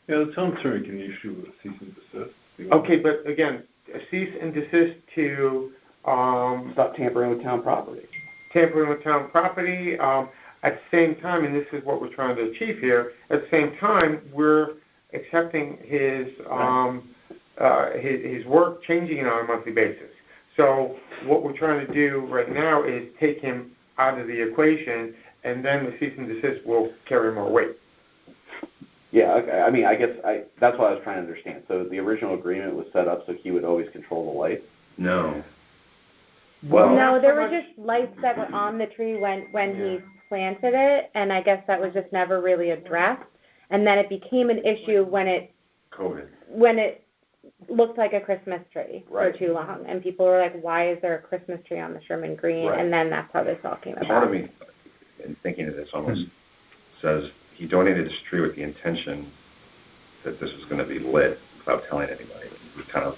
Yeah, the town attorney can issue a cease and desist. Okay, but again, a cease and desist to stop tampering with town property. Tampering with town property. At the same time, and this is what we're trying to achieve here. At the same time, we're accepting his work, changing it on a monthly basis. So what we're trying to do right now is take him out of the equation, and then the cease and desist will carry more weight. Yeah, okay. I mean, I guess that's what I was trying to understand. So the original agreement was set up so he would always control the lights? No. Well, no, there were just lights that were on the tree when he planted it, and I guess that was just never really addressed. And then it became an issue when it looked like a Christmas tree for too long, and people were like, "Why is there a Christmas tree on the Sherman Green?" Right. And then that's how this all came about. Part of me, in thinking of this, almost says he donated this tree with the intention that this was going to be lit without telling anybody. It was kind of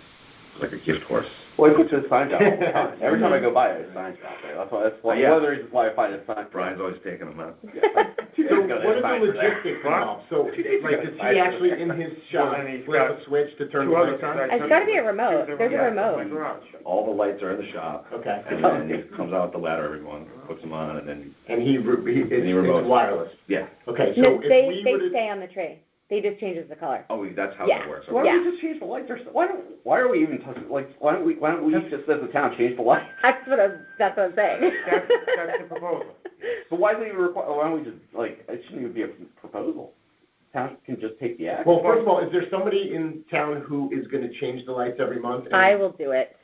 like a gift horse. Well, he puts his signs out all the time. Every time I go by, his signs out there. That's one of the reasons why I find his signs. Brian's always taking them out. So what are the logistics involved? So, like, does he actually in his shop flip a switch to turn the lights on? It's got to be a remote. There's a remote. All the lights are in the shop. Okay. And then he comes out with the ladder every morning, puts them on, and then... It's wireless? Yeah. Okay, so no, if they we stay on the tree. They just changes the color. Oh, that's how that works. Okay. Why don't we just change the lights? Why are we even touching? Like, why don't we just as a town change the lights? That's what I'm saying. That's the proposal. But why does it even require? Why don't we just it shouldn't even be a proposal? Town can just take the action. Well, first of all, is there somebody in town who is going to change the lights every month? I will do it.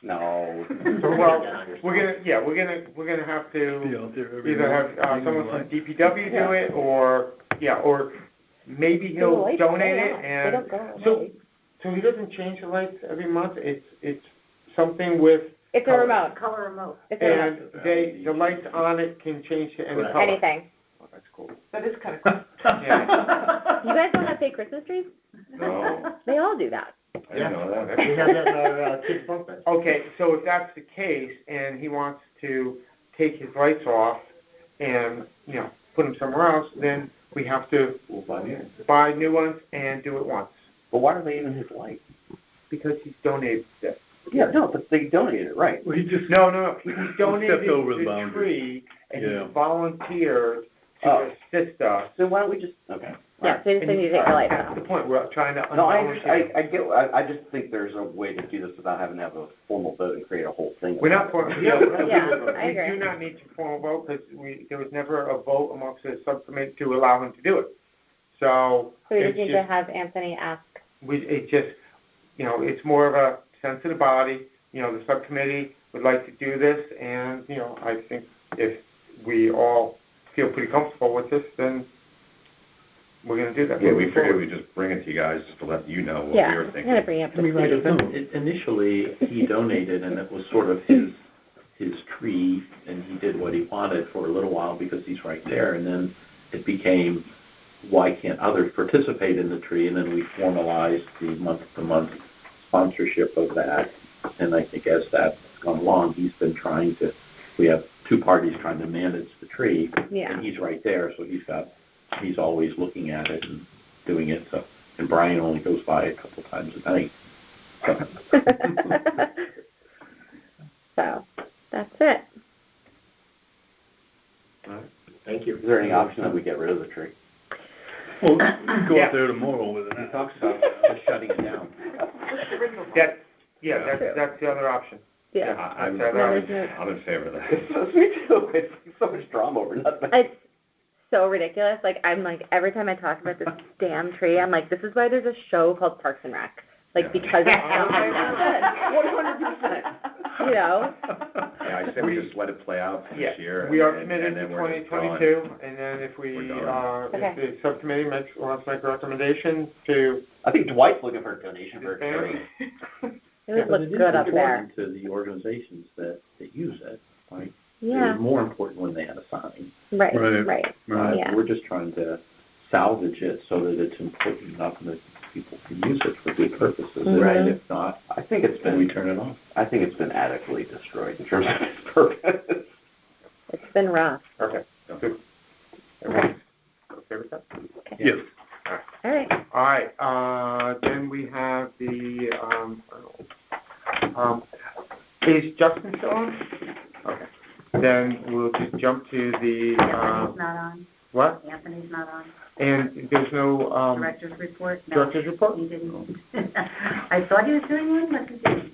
No. Well, we're gonna have to either have someone from DPW do it, or maybe he'll donate it, and so he doesn't change the lights every month. It's something with. It's color. A remote. Color remote. And the lights on it can change to any color. Anything. Oh, that's cool. That is kind of cool. Yeah. You guys don't have fake Christmas trees? No. They all do that. I didn't know that. We have that in our kids' bunk bed. Okay, so if that's the case, and he wants to take his lights off and put them somewhere else, then we have to buy new ones and do it once. But why are they even his lights? Because he's donated it. Yeah, no, but they donated it, right? Well, he donated the tree, and he volunteered to assist us. So why don't we just okay? Yeah, so you just need to take the lights off. That's the point. We're trying to. No, I just think there's a way to do this without having to have a formal vote and create a whole thing. We're not formal. I agree. We do not need to formal vote because there was never a vote amongst the subcommittee to allow him to do it. So we just need to have Anthony ask. It's more of a sense of the body. the subcommittee would like to do this, and, I think if we all feel pretty comfortable with this, then we're going to do that. Yeah, we figured we'd just bring it to you guys just to let you know what we were thinking. Yeah, bring up Initially, he donated, and it was sort of his tree, and he did what he wanted for a little while because he's right there, and then it became, why can't others participate in the tree? And then we formalized the month-to-month sponsorship of that, and I think as that's gone along, he's been trying to, we have two parties trying to manage the tree, and he's right there, so he's always looking at it and doing it. So, and Brian only goes by a couple times a night. So that's it. All right. Thank you. Is there any option that we get rid of the tree? Well, go out there tomorrow with it. He talks about shutting it down. That's the other option. Yeah. I'm in favor of that. Me too. It's so much drama over nothing. It's so ridiculous. Like, I'm like, every time I talk about this damn tree, I'm like, this is why there's a show called Parks and Rec. Like, because it's so 100%. Yeah, I say we just let it play out for this year. We are committed to 2022, and then if the subcommittee wants to make a recommendation to... I think Dwight's looking for a donation for a tree. It would look good up there. To the organizations that use it, right? Yeah. It was more important when they had a sign. Right. Yeah. We're just trying to salvage it so that it's important enough that people can use it for good purposes. Mm-hmm. And if not, I think it's been, we turn it off. I think it's been adequately destroyed in terms of its purpose. It's been rough. Okay. Good. Everyone's okay with that? Okay. Yes. All right. Then we have the, is Justin still on? Okay. Then we'll just jump to the, Anthony's not on. What? Anthony's not on. And there's no, Director's report? No. Director's report? He didn't. I thought he was doing one, but he didn't.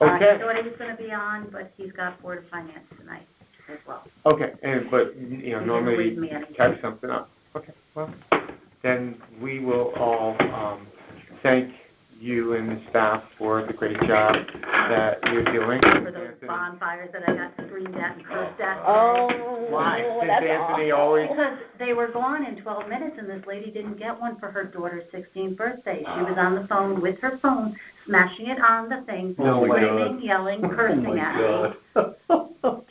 Okay. He thought he was going to be on, but he's got Board of Finance tonight as well. Okay, but normally leave me you anything. type something up. Okay, well, then we will all thank you and the staff for the great job that you're doing. For those bonfires that I got screamed at and cursed at. Oh, why? Since that's Anthony awful. always... Because they were gone in 12 minutes, and this lady didn't get one for her daughter's 16th birthday. She was on the phone with her phone, smashing it on the thing, screaming, yelling, cursing at me.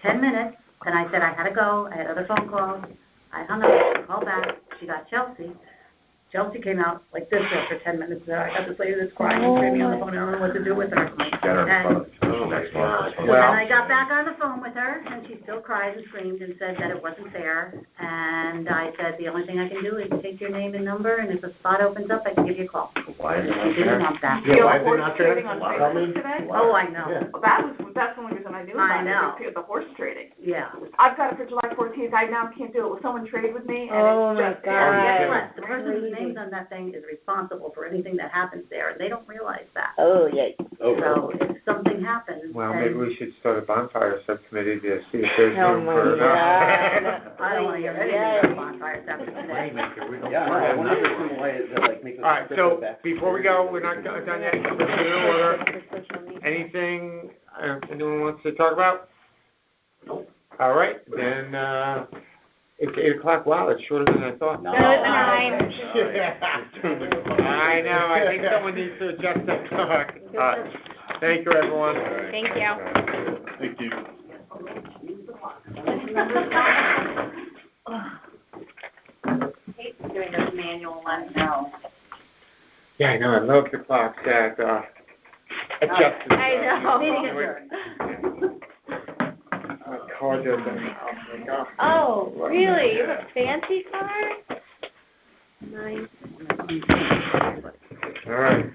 10 minutes, and I said I had to go. I had other phone calls. I hung up, called back. She got Chelsea. Chelsea came out like this after 10 minutes there. I got this lady that's crying and screaming on the phone. I don't know what to do with her. So then I got back on the phone with her, and she still cried and screamed and said that it wasn't fair. And I said, the only thing I can do is take your name and number, and if a spot opens up, I can give you a call. Why is it She didn't want that. Yeah, why is it not trading on Facebook today? Oh, I know. Yeah. That's the only reason I knew about it. The horse trading. Yeah. I've got it for July 14th. I now can't do it. Will someone trade with me? And Oh, my it's just, God. Guess what? The person whose name's on that thing is responsible for anything that happens there, and they don't realize that. Oh, yeah. So if something happens... Well, maybe we should start a bonfire subcommittee to see if there's room for... I don't want to hear anything about bonfires after today. I wonder if there's some way to make this... All right, so before we go, we're not done yet. We're in order. Anything anyone wants to talk about? Nope. All right, then it's 8 o'clock. Wow, it's shorter than I thought. No. Time. I know. I think someone needs to adjust that clock. All right. Thank you, everyone. Thank you. Thank you. Hate doing those manual ones now. Yeah, I know. I love the clocks that adjusted. I know. Meeting adjourned. My car does that. Oh, my God. Oh, really? You have a fancy car? Nice. All right.